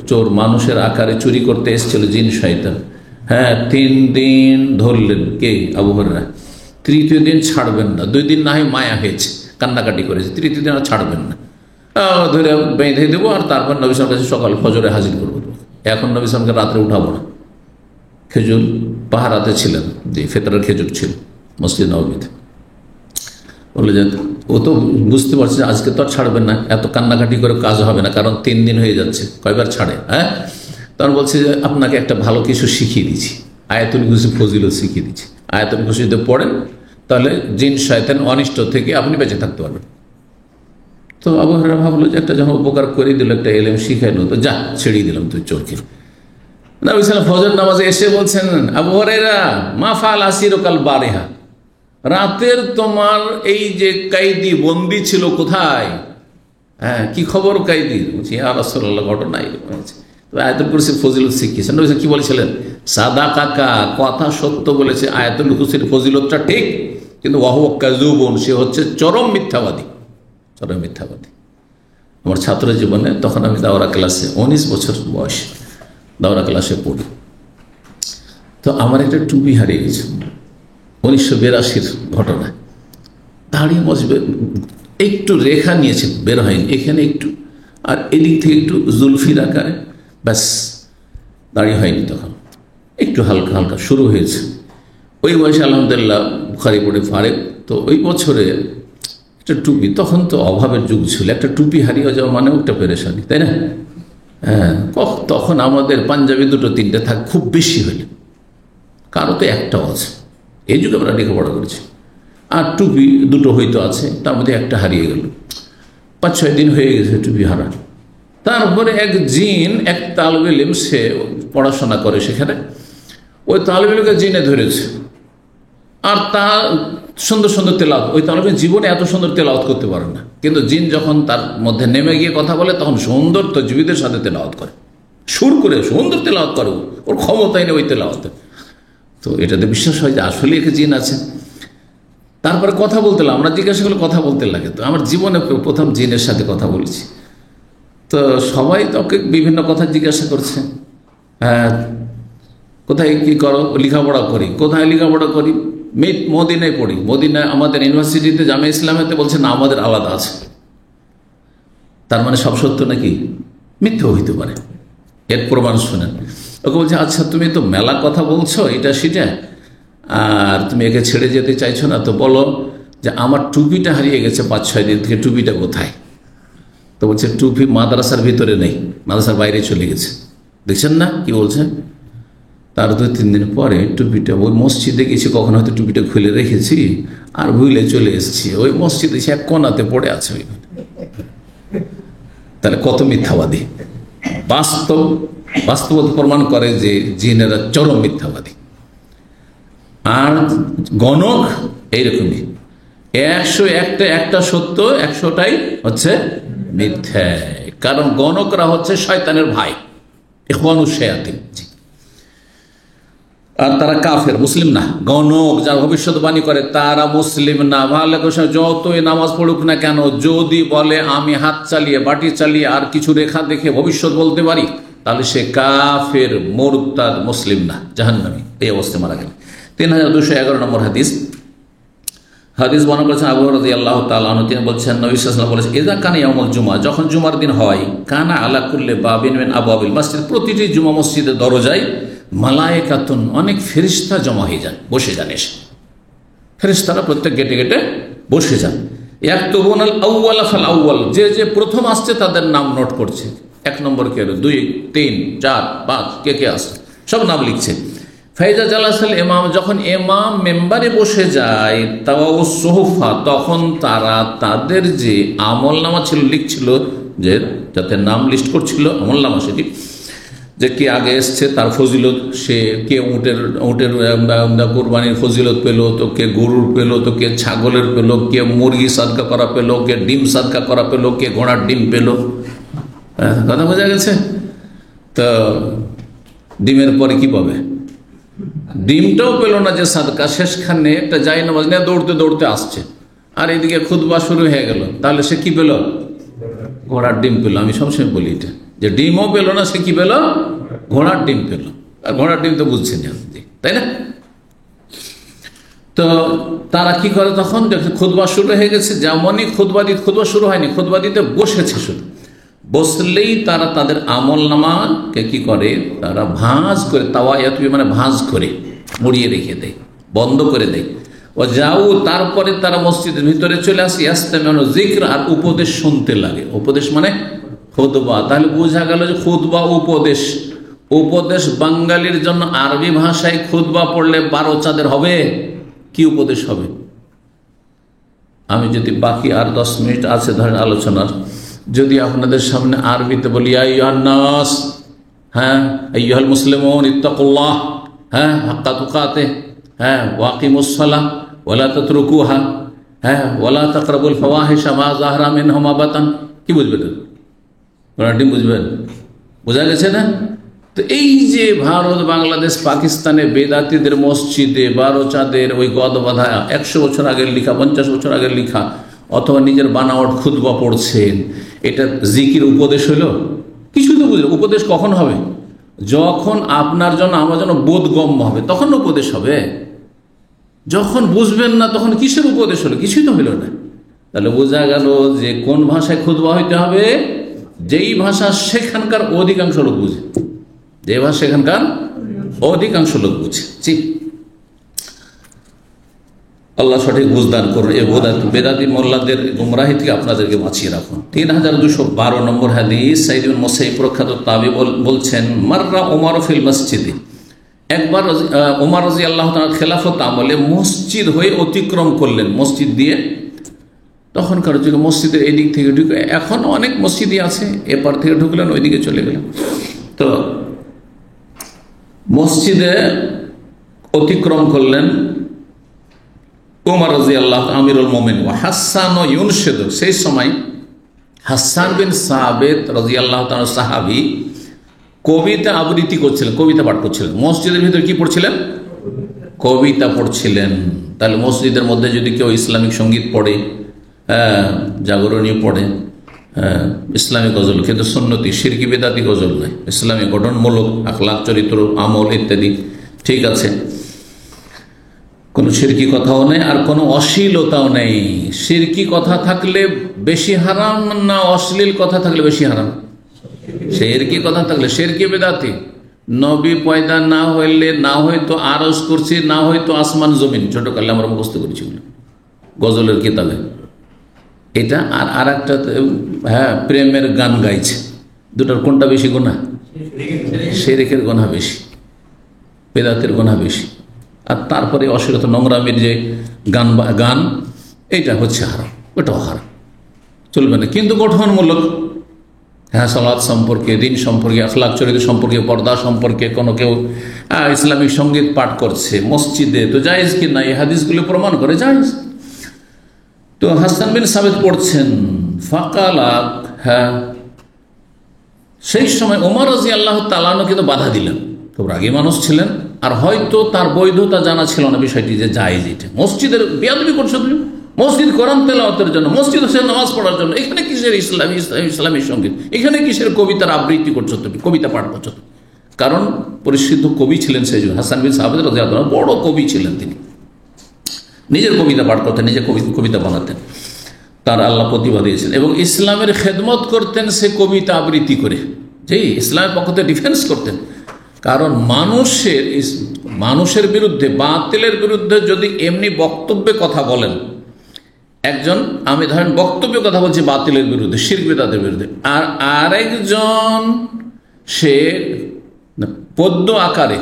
[SPEAKER 1] চোর মানুষের আকারে চুরি করতে এসেছিল জিন শয়তান, 3 দিন ধরলেন কে? আবু হুরায়রা। তৃতীয় দিন ছাড়বেন না, 2 দিন না হয় মায়া হয়েছে, কান্নাকাটি করেছে, তৃতীয় দিন আর ছাড়বেন না, ধরে বেঁধে দেবো, আর তারপর নবী সাল্লাল্লাহু আলাইহি ওয়াসাল্লাম কাছে সকাল ফজরে হাজির করবো। এখন নবী সাল্লাল্লাহু আলাইহি ওয়াসাল্লামকে রাত্রে উঠাবো না, খেজুর পাহারাতে ছিলেন, যে ফেতরার খেজুর ছিল মসজিদ নববীতে। বলে যে ও তো বুঝতে পারছে আজকে তো আর ছাড়বেন না, এত কান্নাকাটি করে কাজ হবে না, কারণ 3 দিন হয়ে যাচ্ছে, কয়বার ছাড়ে। তখন বলছে যে আপনাকে একটা ভালো কিছু শিখিয়ে দিচ্ছি, আয়াতুল কুরসি ফজিলত শিখিয়ে দিচ্ছি। আয়াতুল কুরসি যদি পড়েন তাহলে জিন শয়তান অনিষ্ট থেকে আপনি বেঁচে থাকতে পারবেন। তো আবু হুরায়রা ভাবলো যে একটা যখন উপকার করে দিল, একটা এলেম শিখাইলো, তো যা ছেড়িয়ে দিলাম তুই চোরকে। নবী সাল্লাল্লাহু ফজর নামাজে এসে বলছেন, আবু হুরায়রা মা ফাআল আসিরুকাল বারিহা, রাতের তোমার এই যে কয়েদি বন্দী ছিল কোথায়? কি খবর কয়েদি? বলছি ইয়া রাসূলুল্লাহ, ঘটনা এরকম হয়েছে। তো আয়াতুল কুরসির ফজিলত শিখিয়েছেন। নবী কি বলেছিলেন? সাদাকাকা, কথা সত্য বলেছে, আয়াতুল কুরসির ফজিলতটা ঠিক, কিন্তু ওয়া হুয়া কাযুবুন, সে হচ্ছে চরম মিথ্যাবাদী। আমার ছাত্র জীবনে, তখন আমি দাওরা ক্লাসে 19 বছর বয়স, দাওরা ক্লাসে পড়ি। তো আমার একটা টুপি হারিয়ে গেছে 1982-র ঘটনা। দাড়ি মজবে একটু রেখা নিয়েছে, বের হয়নি, এখানে একটু আর এদিক থেকে একটু জুলফির আকারে, ব্যাস দাড়ি হয়নি। তখন একটু হালকা হালকা শুরু হয়েছে। ওই বয়সে আলহামদুলিল্লাহ বুখারী পড়ে ফারেক। তো ওই বছরে একটা টুপি, তখন তো অভাবের যুগ ছিল, একটা টুপি হারিয়ে যাওয়া মানে একটা পেরেশানি, তাই না? তখন আমাদের পাঞ্জাবি 2-3টে থাক, খুব বেশি হলে, কারো তো একটাও আছে। এই যুগে আমরা লেখাপড়া করেছি, আর টুপি 2টো হয়তো আছে, তার মধ্যে একটা হারিয়ে গেল। 5-6 দিন হয়ে গেছে টুপি হারা। তারপরে এক তালিবে ইলম, সে পড়াশোনা করে সেখানে, ওই তালিবে ইলমকে জিনে ধরেছে, আর তা সুন্দর সুন্দর তেলাওয়াত, ওই তালিবে জীবনে এত সুন্দর তেলাওয়াত করতে পারে না, কিন্তু জিন যখন তার মধ্যে নেমে গিয়ে কথা বলে তখন সুন্দর তাজবিদের সাথে তেলাওয়াত করে, সুর করে সুন্দর তেলাওয়াত করে, ওর ক্ষমতাই নেই ওই তেলাওয়াতে। তো এটাতে বিশ্বাস হয় যে আসলে একে জিন আছে। তারপরে কথা বলতে লাগে, আমরা জিজ্ঞাসা করলে কথা বলতে লাগে। তো আমার জীবনে প্রথম জিনের সাথে কথা বলেছি। তো সবাই তোকে বিভিন্ন কথা জিজ্ঞাসা করছে, কোথায় কি করো? লেখাপড়া করি। কোথায় লেখাপড়া করি? মদিনায় পড়ি। মদিনায় আমাদের ইউনিভার্সিটিতে, জামিয়া ইসলামিয়াতে। বলছে না, আমাদের আলাদা আছে। তার মানে সব সত্য নাকি? মিথ্যা হইতে পারে। এর প্রমাণ শুনেন। ওকে বলছে, আচ্ছা তুমি তো মেলা কথা বলছো এটা সেটা, আর তুমি একে ছেড়ে যেতে চাইছো না, তো বলো যে আমার টুপিটা হারিয়ে গেছে 5-6 দিন থেকে, টুপিটা কোথায়? তো বলছে টুপি মাদ্রাসার ভিতরে নেই, মাদ্রাসার বাইরে চলে গেছে। দেখছেন না কি বলছেন? তার 2-3 দিন পরে টুপিটা ওই মসজিদে গেছি, কখন হয়তো টুপিটা খুলে রেখেছি আর ভুলে চলে এসেছি, ওই মসজিদে এক কোনাতে পড়ে আছে। তাহলে কত মিথ্যাবাদী! বাস্তবতা প্রমাণ করে যে জিনেরা চরম মিথ্যাবাদী। আর গণক এইরকমই, 101টা সত্য, 100টাই হচ্ছে মিথ্যা। কারণ গণকরা হচ্ছে শয়তানের ভাই, ইখওয়ানুশ শায়াতিন। আর তারা কাফের, মুসলিম না। গণক যারা ভবিষ্যৎবাণী করে তারা মুসলিম না। ভালো যতই নামাজ পড়ুক না কেন, যদি বলে আমি হাত চালিয়ে, বাটি চালিয়ে আর কিছু রেখা দেখে ভবিষ্যৎ বলতে পারি, তাহলে সে কাফের, মুরতাদ, মুসলিম না, জাহান্নামী। এই অবস্থায় মারা গেল। 3211 নম্বর হাদিস বর্ণনা করেছেন আবু হুরায়রা রাদিয়াল্লাহু তাআলা আনহু। তিনি বলছেন, নবী সাল্লাল্লাহু আলাইহি ওয়াসাল্লাম বলেছেন, ইযা কানা ইয়াউমুল জুমআ, যখন জুমার দিন হয়, কানা আলা কুল্লি বাবিন মিন আবওয়াবিল মসজিদ, প্রতিটি জুমা মসজিদের দরজায় মালায়েকাতুন, অনেক ফেরেশতা জমা হয়ে যান, বসে যান। এসে ফেরেশতারা প্রত্যেক গেটে গেটে বসে যান। ইয়াকতুবুনাল আউওয়ালা ফাল আউওয়াল, যে প্রথম আসছে তাদের নাম নোট করছে। 1 নম্বর কে, 2, 3, 4, 5, কে আসছে সব নাম লিখছে। ফাইজা জালাসাল ইমাম, যখন ইমাম মেম্বারে বসে যায় তাও সোহফা, তখন তারা তাদের যে আমলনামা ছিল লিখছিল, যে যাতে নাম লিস্ট করছিল আমলনামা, সেটি যে কে আগে এসছে তার ফজিলত, সে কে উটের কোরবানির ফজিলত পেল, তো কে গরুর পেল, তো কে ছাগলের পেল, কে মুরগি সাদকা করা পেল, কে ডিম সাদকা করা পেল, কে ঘোড়ার ডিম পেল। কথা বোঝা গেছে? তো ডিমের পরে কি পাবে? ডিমটাও পেল না যে সাদকা, শেষখানে একটা যাই নামাজ নিয়ে দৌড়তে দৌড়তে আসছে, আর এদিকে খুতবা শুরু হয়ে গেল, তাহলে সে কি পেল? ঘোড়ার ডিম পেল। আমি সবসময় বলি এটা, যে ডিমও পেল না, সে কি পেল? ঘোড়ার ডিম পেল। আর ঘোড়ার ডিম তো বুঝছেন আপনি, তাই না? তো তারা কি করে, তখন খুতবা শুরু হয়ে গেছে, যেমনই খুতবা শুরু হয়নি, খুতবা দিতে বসেছে, শুধু বসলেই তারা তাদের আমল নামাকে কি করে, তারা ভাঁজ করে, তাওয়ায়াত মানে ভাঁজ করে মুড়িয়ে রেখে দেয়, বন্ধ করে দেয়। ও যাও, তারপরে তারা মসজিদের ভিতরে চলে আসে, ইস্তেমাউন যিকর, আর উপদেশ শুনতে লাগে। উপদেশ মানে খুতবা। তাহলে বোঝা গেল যে খুতবা উপদেশ। উপদেশ বাঙালির জন্য আরবি ভাষায় খুতবা পড়লে 12 চাঁদের হবে। কি উপদেশ হবে? আমি যদি বাকি আর 10 মিনিট আছে ধরেন আলোচনার, যদি আপনাদের সামনে আরবিতে বলি, আইয়ুহান নাস, হ্যাঁ, আইয়ুহাল মুসলিমুন ইত্তাকুল্লাহ, হ্যাঁ, হাক্কা তুকাতিহ, হ্যাঁ, ওয়াকিমুস সালাহ ওয়ালা তাতরুকুহা, হ্যাঁ, ওয়ালা তাকরাবুল ফাওয়াহিশা মা যাহরা মিনহা মা বাতান, কি বুঝবেন? বুঝবেন? বোঝা গেছে না? তো এই যে ভারত, বাংলাদেশ, পাকিস্তানে বেদাতিদের মসজিদে 12 চাঁদের ওই গদ বাঁধা 100 বছর আগের লিখা, 50 বছর আগের লিখা, অথবা নিজের বানাওয়াট খুতবা পড়ছেন, এটা জিকির উপদেশ হলো? কিছু তো বুঝলেন। উপদেশ কখন হবে? যখন আপনার জন্য আমার জন্য বোধগম্য হবে, তখন উপদেশ হবে। যখন বুঝবেন না তখন কিসের উপদেশ হলো? কিছুই তো হলো না। তাহলে বোঝা গেল যে কোন ভাষায় খুতবা হইতে হবে? যেই ভাষা সেখানকার অধিকাংশ লোক বুঝে, যে ভাষা সেখানকার অধিকাংশ লোক বুঝে। ঠিক, আল্লাহ সঠিক বুঝদান করুন। এই বেদাতি মোল্লাদের গুমরাহি থেকে আপনাদেরকে বাঁচিয়ে রাখুন। 3212 নম্বর হাদিস, সাইদ ইবনে মুসাইয়িব প্রখ্যাত তাবি বলছেন, মাররা ওমর ফিল মসজিদে, একবার ওমর রাদিয়াল্লাহু তাআলা খেলাফত আমলে মসজিদ হয়ে অতিক্রম করলেন, মসজিদ দিয়ে। তখনকার যুগে মসজিদের এদিক থেকে ঢুকে, এখন অনেক মসজিদই আছে, এপার থেকে ঢুকলেন, ওইদিকে চলে গেলেন। তো মসজিদে অতিক্রম করলেন ওমর রাদিয়াল্লাহু আমিরুল মুমিনিন, হাসান ও ইউনশিদু, সেই সময় হাসান বিন সাবিত রাদিয়াল্লাহু তাআলা সাহাবী কবিতা আবৃত্তি করছিলেন, কবিতা পাঠ করছিলেন। মসজিদের ভিতরে কি পড়ছিলেন? কবিতা পড়ছিলেন। তাহলে মসজিদের মধ্যে যদি কেউ ইসলামিক সঙ্গীত পড়ে, জাগরণী পড়ে, ইসলামিক গজল, কিন্তু সুন্নতি শিরকি বেদাতি গজল নয়, ইসলামী গঠনমূলক আখলাক, চরিত্র, আমল ইত্যাদি, ঠিক আছে, কোনো শিরকি কথাও নেই আর কোনো অশ্লীলতাও নেই। শিরকি কথা থাকলে বেশি হারাম না অশ্লীল কথা থাকলে বেশি হারাম? শিরকি কথা থাকলে, শিরকি বেদাতি। নবী পয়দা না হইলে, না হয়তো আরজ করছি, না হয়তো আসমান জমিন, ছোটকালে আমরা মুখস্থ করেছি গজলের কিতাবে এটা। আর একটা, হ্যাঁ, প্রেমের গান গাইছে। দুটার কোনটা বেশি গুনাহ? শিরকের গুনাহ বেশি, বেদাতের গুনাহ বেশি। আর তারপরে অশ্লীলতা, নোংরামির যে গান, এইটা হচ্ছে হারাম, ওটাও হারাম, চলবে না। কিন্তু গঠনমূলক, হ্যাঁ, সালাত সম্পর্কে, দিন সম্পর্কে, আখলাক চরিত্র সম্পর্কে, পর্দা সম্পর্কে কোনো কেউ ইসলামিক সঙ্গীত পাঠ করছে মসজিদে, তো জায়েজ কি না? এই হাদিসগুলো প্রমাণ করে জায়েজ। তো হাসান বিন সাবিত পড়ছেন, ফাকালা, হ্যাঁ, সেই সময় ওমর রাদিয়াল্লাহু তাআলা কিন্তু বাধা দিলেন। খুব রাগী মানুষ ছিলেন, আর হয়তো তার বৈধতা জানা ছিল না বিষয়টি, যে জায়েজ এটা। মসজিদের বেয়াদবি করছো তুমি, মসজিদ কোরআন তেলাওয়াতের জন্য, মসজিদ হচ্ছে নামাজ পড়ার জন্য, এখানে কিসের ইসলামী সঙ্গীত, এখানে কিসের কবিতার আবৃত্তি করছো তুমি, কবিতা পাঠ করছো তুমি? কারণ পরিচিত কবি ছিলেন সেই যুগে হাসান বিন সাবিত রাদিয়াল্লাহু আনহু, বড় কবি ছিলেন তিনি, নিজের কবিতা পাঠ করতেন, নিজে কবিতা বানাতেন, তার আল্লাহ প্রতিভা দিয়েছেন, এবং ইসলামের খেদমত করতেন সে কবিতা আবৃত্তি করে, যে ইসলামের পক্ষ থেকে ডিফেন্স করতেন। কারণ মানুষের বিরুদ্ধে, বাতিলের বিরুদ্ধে যদি এমনি বক্তব্যে কথা বলেন, একজন, আমি ধরেন বক্তব্যে কথা বলছি বাতিলের বিরুদ্ধে, শিরক বিদআতের বিরুদ্ধে, আর আরেকজন সে পদ্য আকারে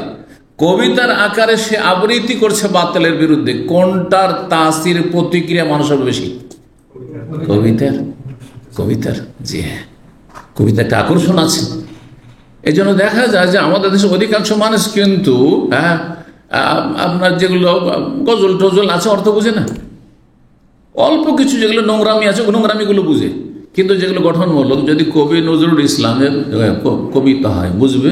[SPEAKER 1] কবিতার আকারে সে আবৃত্তি করছে বাতিলের বিরুদ্ধে। কোনটার তাসির প্রতিক্রিয়া মানুষের বেশি? কবিতার। জি হ্যাঁ, কবিতা একটা আকর্ষণ আছে। এই জন্য দেখা যায় যে আমাদের দেশের অধিকাংশ মানুষ কিন্তু আপনার যেগুলো গজল টজল আছে অর্থ বুঝে না, অল্প কিছু যেগুলো নোংরামি আছে নোংরামিগুলো বুঝে, কিন্তু যেগুলো গঠনমূলক যদি কবি নজরুল ইসলামের কবিতা হয় বুঝবে।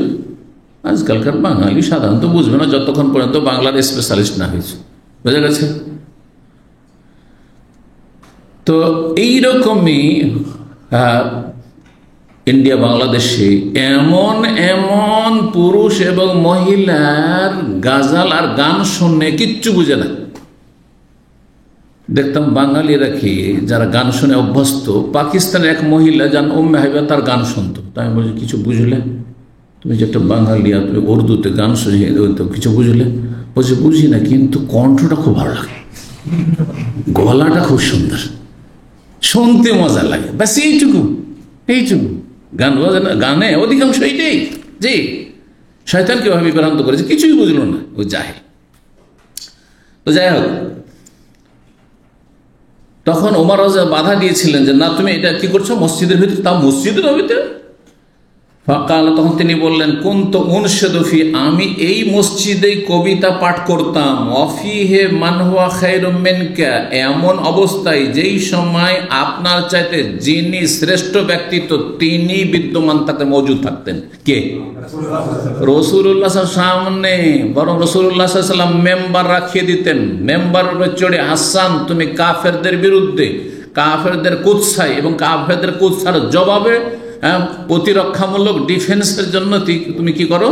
[SPEAKER 1] আজকালকার বাঙালি সাধারণত বুঝবে না যতক্ষণ পর্যন্ত বাংলার স্পেশালিস্ট না হয়েছে, বোঝা গেছে? তো এইরকমই ইন্ডিয়া বাংলাদেশে এমন এমন পুরুষ এবং মহিলার গাজাল আর গান শুনে কিচ্ছু বুঝে না। দেখতাম বাঙালিরা কি যারা গান শুনে অভ্যস্ত, পাকিস্তানের এক মহিলা যান উম্মে হাবিবা তার গান শুনতো। তাই আমি বলছি কিছু বুঝলে? তুমি যে একটা বাঙালি আর তুমি উর্দুতে গান শুনে কিছু বুঝলে? বলছে বুঝি না, কিন্তু কণ্ঠটা খুব ভালো লাগে, গলাটা খুব সুন্দর, শুনতে মজা লাগে, ব্যাস এইটুকু। গান বাজনা গানে অধিকাংশ এইটাই। জি, শয়তান কিভাবে বিভ্রান্ত করেছে কিছুই বুঝলো না ওই জাহেল। তো যাই হোক, তখন ওমর রাজা বাধা দিয়েছিলেন যে না তুমি এটা কি করছো মসজিদের ভিতরে, তাও মসজিদের ভিতরে। ফাকাল, তখন তিনি বললেন কুনতু উনশিদু ফি, আমি এই মসজিদেই কবিতা পাঠ করতাম। অফিহে মান হুয়া খায়রুম মিনকা, এমন অবস্থায় যেই সময় আপনার চাইতে যিনি শ্রেষ্ঠ ব্যক্তিত্ব তিনি বিদ্যমান থাকতেন, মজুদ থাকতেন। কে? রাসূলুল্লাহ সামনে, বরং রাসূলুল্লাহ সাল্লাল্লাহু আলাইহি ওয়াসাল্লাম মেম্বার রাখিয়ে দিতেন। মেম্বারের উপর চড়ে হাসান তুমি কাফেরদের বিরুদ্ধে, কাফেরদের কুৎসাই এবং কাফেরদের কুৎসার জবাবে প্রতিরক্ষামূলক ডিফেন্সের জন্য তুমি কি করো?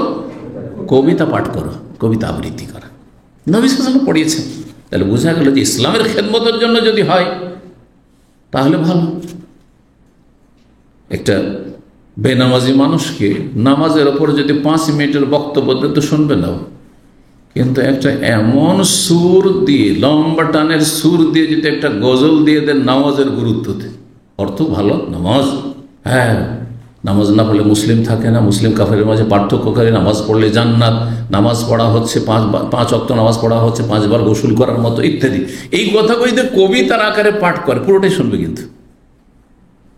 [SPEAKER 1] কবিতা পাঠ করো, কবিতা আবৃত্তি করো। নবী সাল্লাল্লাহু আলাইহি ওয়াসাল্লাম পড়িয়েছেন। তাহলে বোঝা গেল যে ইসলামের খেদমতের জন্য যদি হয় তাহলে ভালো। একটা বেনামাজি মানুষকে নামাজের ওপর যদি 5 মিনিটের বক্তব্য দেয় তো শুনবে না, কিন্তু একটা এমন সুর দিয়ে, লম্বা টানের সুর দিয়ে যদি একটা গজল দিয়ে দেন নামাজের গুরুত্বতে, অর্থ ভালো নামাজ। হ্যাঁ, নামাজ না পড়লে মুসলিম থাকে না, মুসলিম কাফেরের মাঝে পার্থক্য করে, নামাজ পড়লে জান্নাত, নামাজ পড়া হচ্ছে 5 ওয়াক্ত নামাজ পড়া হচ্ছে 5 বার গোসল করার মতো ইত্যাদি। এই কথাগুলো যদি কবিতার আকারে পাঠ করে পুরোটাই শুনবে, কিন্তু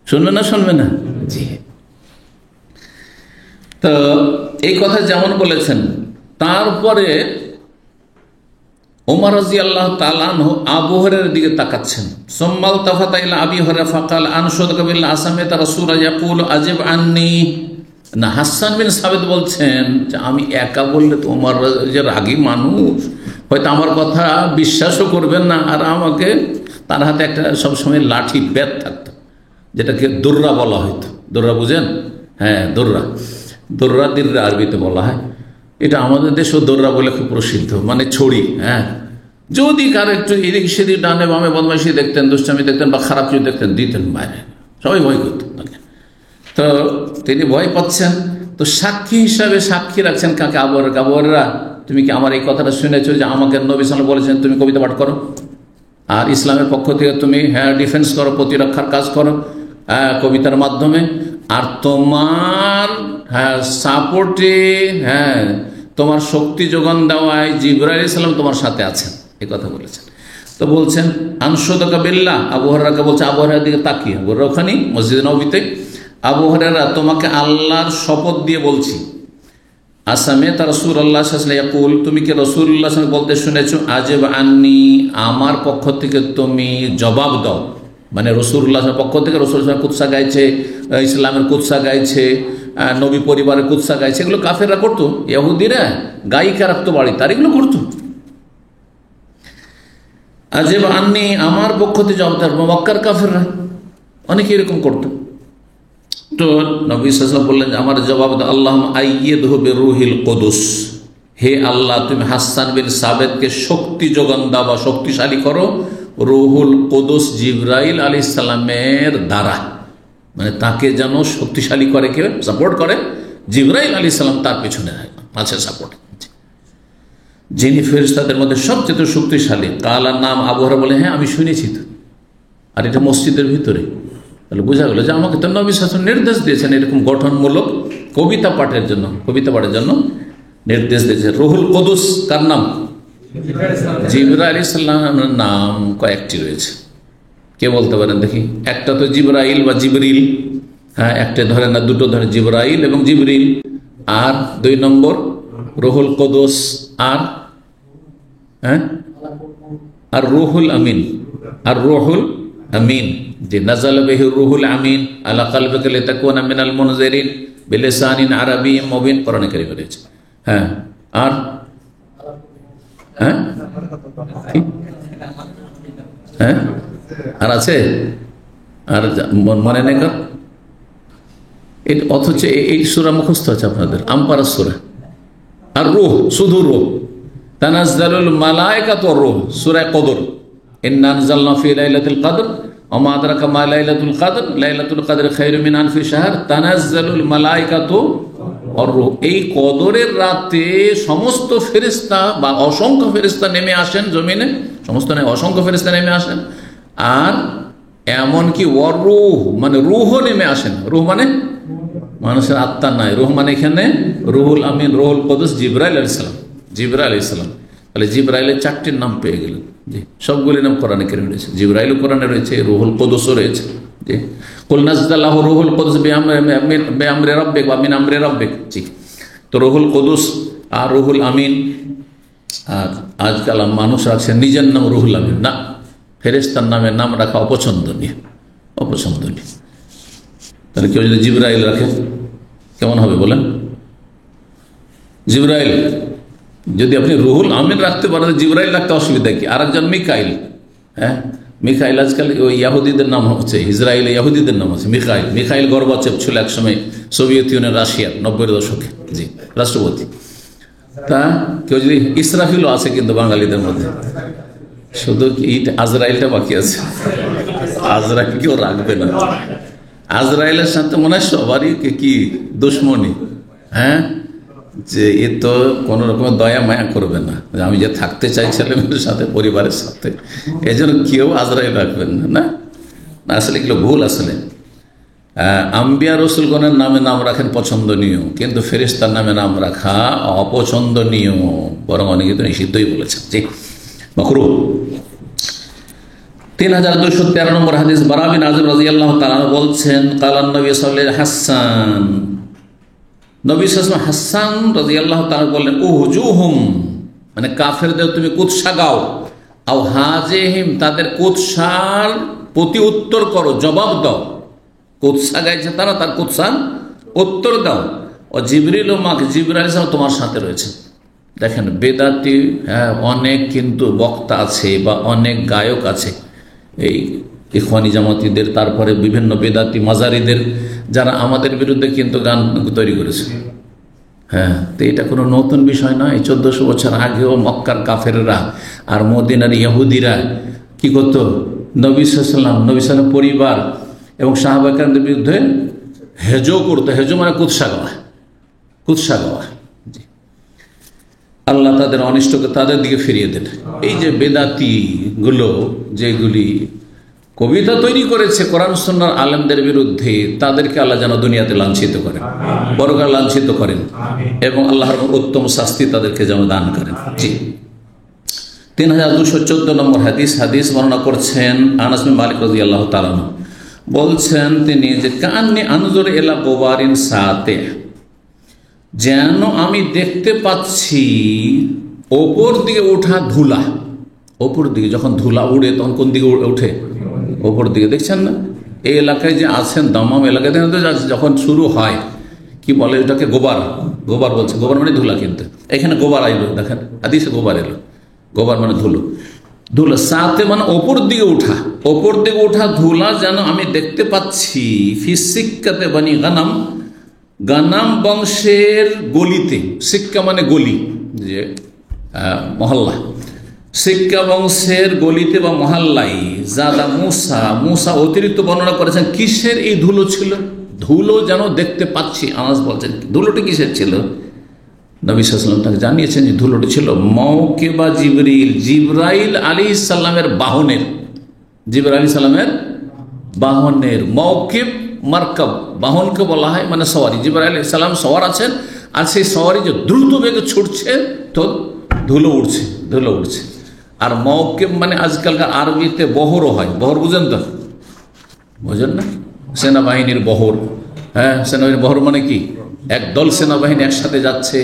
[SPEAKER 1] শুনবে না। জি, তো এই কথা যেমন বলেছেন। তারপরে ওমর রাদিয়াল্লাহু তাআলা আনহু আবু হুরায়রার দিকে তাকাচ্ছেন। সুম্মাল তাফাতা ইলা আবি হুরায়রা ফাকাল আনশুদুকা বিল্লাহ আসামিতা রাসূলা ইয়াকুল আজিব আন্নি। না, হাসান বিন সাবিত বলছেন যে আমি একা বললে তো ওমর যে রাগী মানুষ, হয়তো আমার কথা বিশ্বাসও করবেন না, আর আমাকে তার হাতে একটা সবসময় লাঠি বেত থাকতো, যেটাকে দুর্রা বলা হইতো। দুর্রা বুঝেন? হ্যাঁ, দুর্রা দির্রা আরবিতে বলা হয়। এটা আমাদের দেশেও দোররা বলে খুব প্রসিদ্ধ, মানে ছড়ি। হ্যাঁ, যদি কার একটু এদিক সেদিক ডানে বামে বদমাইশি দেখতেন, দুষ্টামি দেখতেন বা খারাপ কিছু দেখতেন, দিতেন বাইরে, সবাই ভয় করত তাকে। তো তিনি ভয় পাচ্ছেন, তো সাক্ষী হিসাবে সাক্ষী রাখছেন কাকে? আবু হুরায়রা, তুমি কি আমার এই কথাটা শুনেছো যে আমাকে নবী সাল্লাল্লাহু আলাইহি ওয়াসাল্লাম বলেছেন তুমি কবিতা পাঠ করো, আর ইসলামের পক্ষ থেকে তুমি ডিফেন্স করো, প্রতিরক্ষার কাজ করো কবিতার মাধ্যমে, আর তোমার সাপোর্টে তোমার শক্তি যোগান দেওয়ায় জিবরাইল আলাইহিস সালাম তোমার সাথে আছেন, এই কথা বলেছেন। তো বলছেন আনশুদুকা বিল্লাহ, আবু হুরায়রাকে বলছে, আবু হুরায়রার দিকে তাকিয়ে, আবু হুরায়রা ওখানে মসজিদে নববীতে, আবু হুরায়রা তোমাকে আল্লাহর শপথ দিয়ে বলছি, আসামিতা রাসূলুল্লাহ সাল্লাল্লাহু আলাইহি ওয়াসাল্লাম ইয়াকুল, তুমি কি রাসূলুল্লাহ সাল্লাল্লাহু আলাইহি ওয়াসাল্লাম বলতে শুনেছো আজিব আন্নি, আমার পক্ষ থেকে তুমি জবাব দাও। মানে রাসূলুল্লাহর পক্ষ থেকে রাসূলুল্লাহ কুৎসা গাইছে, ইসলামের কুৎসা গাইছে, নবী পরিবারের কুৎসা গাইছে, এগুলো কাফেররা করতো, ইহুদিরা গায়িকা রাখতো বাড়ি, তার এগুলো করতো। আজিব আন্নি, আমার পক্ষ থেকে জবাব দাও। মক্কার কাফেররা অনেকে এরকম করতো। তো নবী সাল্লাল্লাহু আলাইহি ওয়াসাল্লাম বললেন আমার জবাব দাও, আল্লাহুম্মা আইয়িদহু বিরূহিল কুদুস, হে আল্লাহ তুমি হাসান বিন সাবিতকে শক্তি যোগান দাও বা শক্তিশালী করো রুহুল কুদুস জিবরাইল আলাইহিস সালামের দ্বারা, মানে তাকে যেন শক্তিশালী করে, কে সাপোর্ট করে? জিবরাইল আলাইহিস সালাম তার পিছনে আছে সাপোর্ট, যিনি ফেরেশতাদের মধ্যে সবচেয়ে শক্তিশালী। কালার নাম আবু হুরায়রা বলে হ্যাঁ আমি শুনেছি তো, আর এটা মসজিদের ভিতরে। তাহলে বোঝা গেল যে আমাকে তো নবী সাল্লাল্লাহু আলাইহি ওয়াসাল্লাম নির্দেশ দিয়েছেন এরকম গঠনমূলক কবিতা পাঠের জন্য নির্দেশ দিয়েছে। রুহুল কুদুস কার নাম? জিবরাইল আলাইহিস সালামের নাম কয়েকটি রয়েছে। কে বলতে পারেন দেখি? একটা তো জিবরাইল বা জিবরিল, হ্যাঁ, একটা ধরে না, দুটো ধরে, জিবরাইল এবং জিবরিল। আর 2 নম্বর রুহুল কুদুস। আর হ্যাঁ, আর রুহুল আমিন। আর রুহুল আমিন, যে নাযালা বিহি রুহুল আমিন আলা কলবিকা লিতাকুনা মিনাল মুনজিরিন বিলিসানিন আরাবিয়্যিন মুবিন, কোরআনে কারীমে রয়েছে। হ্যাঁ, আর হ্যাঁ হ্যাঁ আর আছে, আর মনে নেই কার? অথচ এই সূরা মুখস্থ আছে আপনাদের, আম্পারা সূরা। আর রূহ, শুধু রূহ, তানাজ্জালুল মালায়েকাতু ওয়ার রূহ, সূরা কদর। ইন্না আনজালনা ফি লাইলাতুল কদর ওয়া মা আদরাকা মা লাইলাতুল কদর, লাইলাতুল কদর খায়রুম মিন আলফি শাহর, তানাজ্জালুল মালায়েকাতু ওয়ার রূহ। এই কদরের রাতে সমস্ত ফেরেশতা বা অসংখ্য ফেরেশতা নেমে আসেন জমিনে, সমস্ত নয়, অসংখ্য ফেরেশতা নেমে আসেন। আর এমনকি ওয়ার রূহ মানে রূহও নেমে আসেন। রূহ মানে মানুষের আত্মা নাই, রূহ মানে এখানে রুহুল আমিন, রুহুল কুদুস, জিবরাইল আলাইহিস সালাম। জিবরাইল আলাইহিস সালাম, তাহলে জিবরাইলের 4টির নাম পেয়ে গেলেন। জি, সবগুলি নাম কোরআনে কারীমে রয়েছে। জিবরাইলও কোরআনে রয়েছে, রুহুল কুদুসও রয়েছে। জি, কুল নাযালাহু রুহুল কুদুস বিআমরি রাব্বিক ওয়া মিন আমরি রাব্বিক। জি, তো রুহুল কুদুস আর রুহুল আমিন। আর আজকাল মানুষ রাখছে নিজের নাম রুহুল আমিন, না, ফেরেশতার নামে নাম রাখা অপছন্দনীয়, অপছন্দনীয়। তাহলে কেউ যদি জিবরাইল রাখে কেমন হবে বলেন? জিবরাইল যদি আপনি রুহুল আমিন রাখতে পারেন, জিবরাইল রাখতে অসুবিধা কি? আর একজন মিকাইল, হ্যাঁ, মিকাইল আজকাল ওই ইয়াহুদিদের নাম হচ্ছে, ইসরায়েল ইয়াহুদিদের নাম হচ্ছে মিকাইল। মিকাইল গর্বাচেপ ছিল একসময় সোভিয়েত ইউনিয়ন, রাশিয়ার 90-এর দশকে, জি, রাষ্ট্রপতি। তা কেউ যদি, ইসরাফিলও আছে কিন্তু বাঙালিদের মধ্যে, শুধু আজরাইলটা বাকি আছে। আজরাইল কেউ রাখবে না। আজরাইলের সাথে মনে হয় সবারই কি দুশ্মনী, হ্যাঁ, যে এ তো কোন রকমের দয়া মায়া করবে না, আমি যে থাকতে চাই ছেলেমেয়ের সাথে, পরিবারের সাথে, এই জন্য কেউ আজরাইল রাখবেন না। না, আসলে এগুলো ভুল। আসলে আম্বিয়া রসুলগণের নামে নাম রাখেন পছন্দনীয়, কিন্তু ফেরেশতার নামে নাম রাখা অপছন্দনীয়, বরং অনেকে তো নিষিদ্ধই বলেছেন। জি, মাকরুহ। 3213 নম্বর হাদিস, বারা বিন আযিব রাদিয়াল্লাহু তাআলা বলছেন, কালান নবী সাল্লাল্লাহু আলাইহি হাসান, নবী সাল্লাল্লাহু আলাইহি হাসান রাদিয়াল্লাহু তাআলা বললেন, উহজুহুম মানে কাফেরদের তুমি কুৎসা গাও, আও হাজিহিম তাদের কুৎসার প্রতি উত্তর করো, জবাব দাও। কুৎসা গাইছে তারা, তার কুৎসার উত্তর দাও। ও জিবরিল ও মাক, জিবরাইল আলাইহিস সালাম তোমার সাথে রয়েছে। দেখেন বেদাতি, হ্যাঁ, অনেক কিন্তু বক্তা আছে বা অনেক গায়ক আছে, এই ইখওয়ানি জামাতিদের, তারপরে বিভিন্ন বেদাতি মাজারিদের, যারা আমাদের বিরুদ্ধে কিন্তু গান তৈরি করেছে। হ্যাঁ, তো এটা কোনো নতুন বিষয় নয়। 1400 বছর আগেও মক্কার কাফেররা আর মদিনার ইহুদিরা কি করতো? নবী সাল্লাল্লাহু পরিবার এবং সাহাবা কেরামদের বিরুদ্ধে হেজো করতো। হেজো মানে কুৎসা গাওয়া, কুৎসা গাওয়া। আল্লাহ তাদের অনিষ্টকে তাদের দিকে ফিরিয়ে দেন। এই যে বেদাতি গুলো যেগুলি কবিতা তৈরি করেছে কোরআন সুন্নাহর আলেমদের বিরুদ্ধে, তাদেরকে আল্লাহ যেন দুনিয়াতে লাঞ্ছিত করেন, বড়কার লাঞ্ছিত করেন, এবং আল্লাহর উত্তম শাস্তি তাদেরকে যেন দান করেন। জি, 3214 নম্বর হাদিস বর্ণনা করছেন আনাস বিন মালিক রাদিয়াল্লাহু তাআলা, বলছেন তিনি যে, কান্নি আনজুর ইলা গুবারিন সাতিহ, যেন আমি দেখতে পাচ্ছি ওপর দিকে ওঠা ধুলা। ওপর দিকে যখন ধুলা উড়ে তখন কোন দিকে ওঠে? ওপর দিকে। দেখছেন না, এই এলাকায় যে আছেন, দামাম এলাকায় যখন শুরু হয়, কি বলে এটাকে? গোবার। গোবার বলছে, গোবার মানে ধুলা। কিন্তু এখানে গোবার আইলো, দেখেন হাদিসে গোবার এলো। গোবার মানে ধুলো, ধুলা। সাথে মানে ওপর দিকে ওঠা, ওপর দিকে ওঠা ধুলা যেন আমি দেখতে পাচ্ছি। ফিসিক্কাতে বানি গানাম, গানাম বংশের গলিতে। সিক্কা মানে গলি, যে মহল্লা, সিক্কা বংশের গলিতে বা মহল্লায়। জাদা মুসা অতিরিক্ত বর্ণনা করেছেন কিসের এই ধুলো ছিল। ধুলো যেন দেখতে পাচ্ছি। আনাস বলছেন ধুলোটি কিসের ছিল? নবী সাল্লাল্লাহু আলাইহি ওয়াসাল্লাম তাকে জানিয়েছেন যে ধুলোটি ছিল মওকিবা জিবরিল, জিবরাইল আলাইহিস সালামের বাহনের। জিবরাইল আলাইহিস সালামের বাহনের। মওকিব মারকাব, বাহনকে বলা হয় মানে সওয়ারি। জিবরাইল আলাইহিস সালাম সওয়ার আছেন আর সেই সওয়ারি যে দ্রুত বেগে ছুটছে তো ধুলো উঠছে, ধুলো উঠছে। আর মওকিফ মানে আজকালকার আরবিতে বহরও হয়। বহর বুঝেন তো? বুঝেন না? সেনাবাহিনীর বহর। হ্যাঁ, সেনাবাহিনীর বহর মানে কি? একদল সেনাবাহিনী একসাথে যাচ্ছে,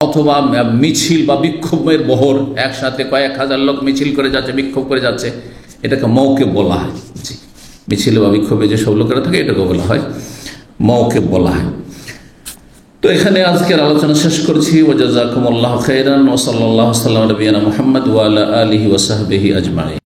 [SPEAKER 1] অথবা মিছিল বা বিক্ষোভের বহর, একসাথে কয়েক হাজার লোক মিছিল করে যাচ্ছে, বিক্ষোভ করে যাচ্ছে, এটাকে মওকিফ বলা হয়। জি, মিছিল বা বিক্ষোভে যে সব লোকেরা থাকে এটাকে বলা হয় মওকিফ বলা হয়। তো এখানে আজকের আলোচনা শেষ করছি। ওয়া জাযাকুমুল্লাহু খাইরান ওয়া সাল্লাল্লাহু আলা নবিয়িনা মুহাম্মদ ওয়া আলা আলিহি ওয়া সাহবিহি আজমাইন।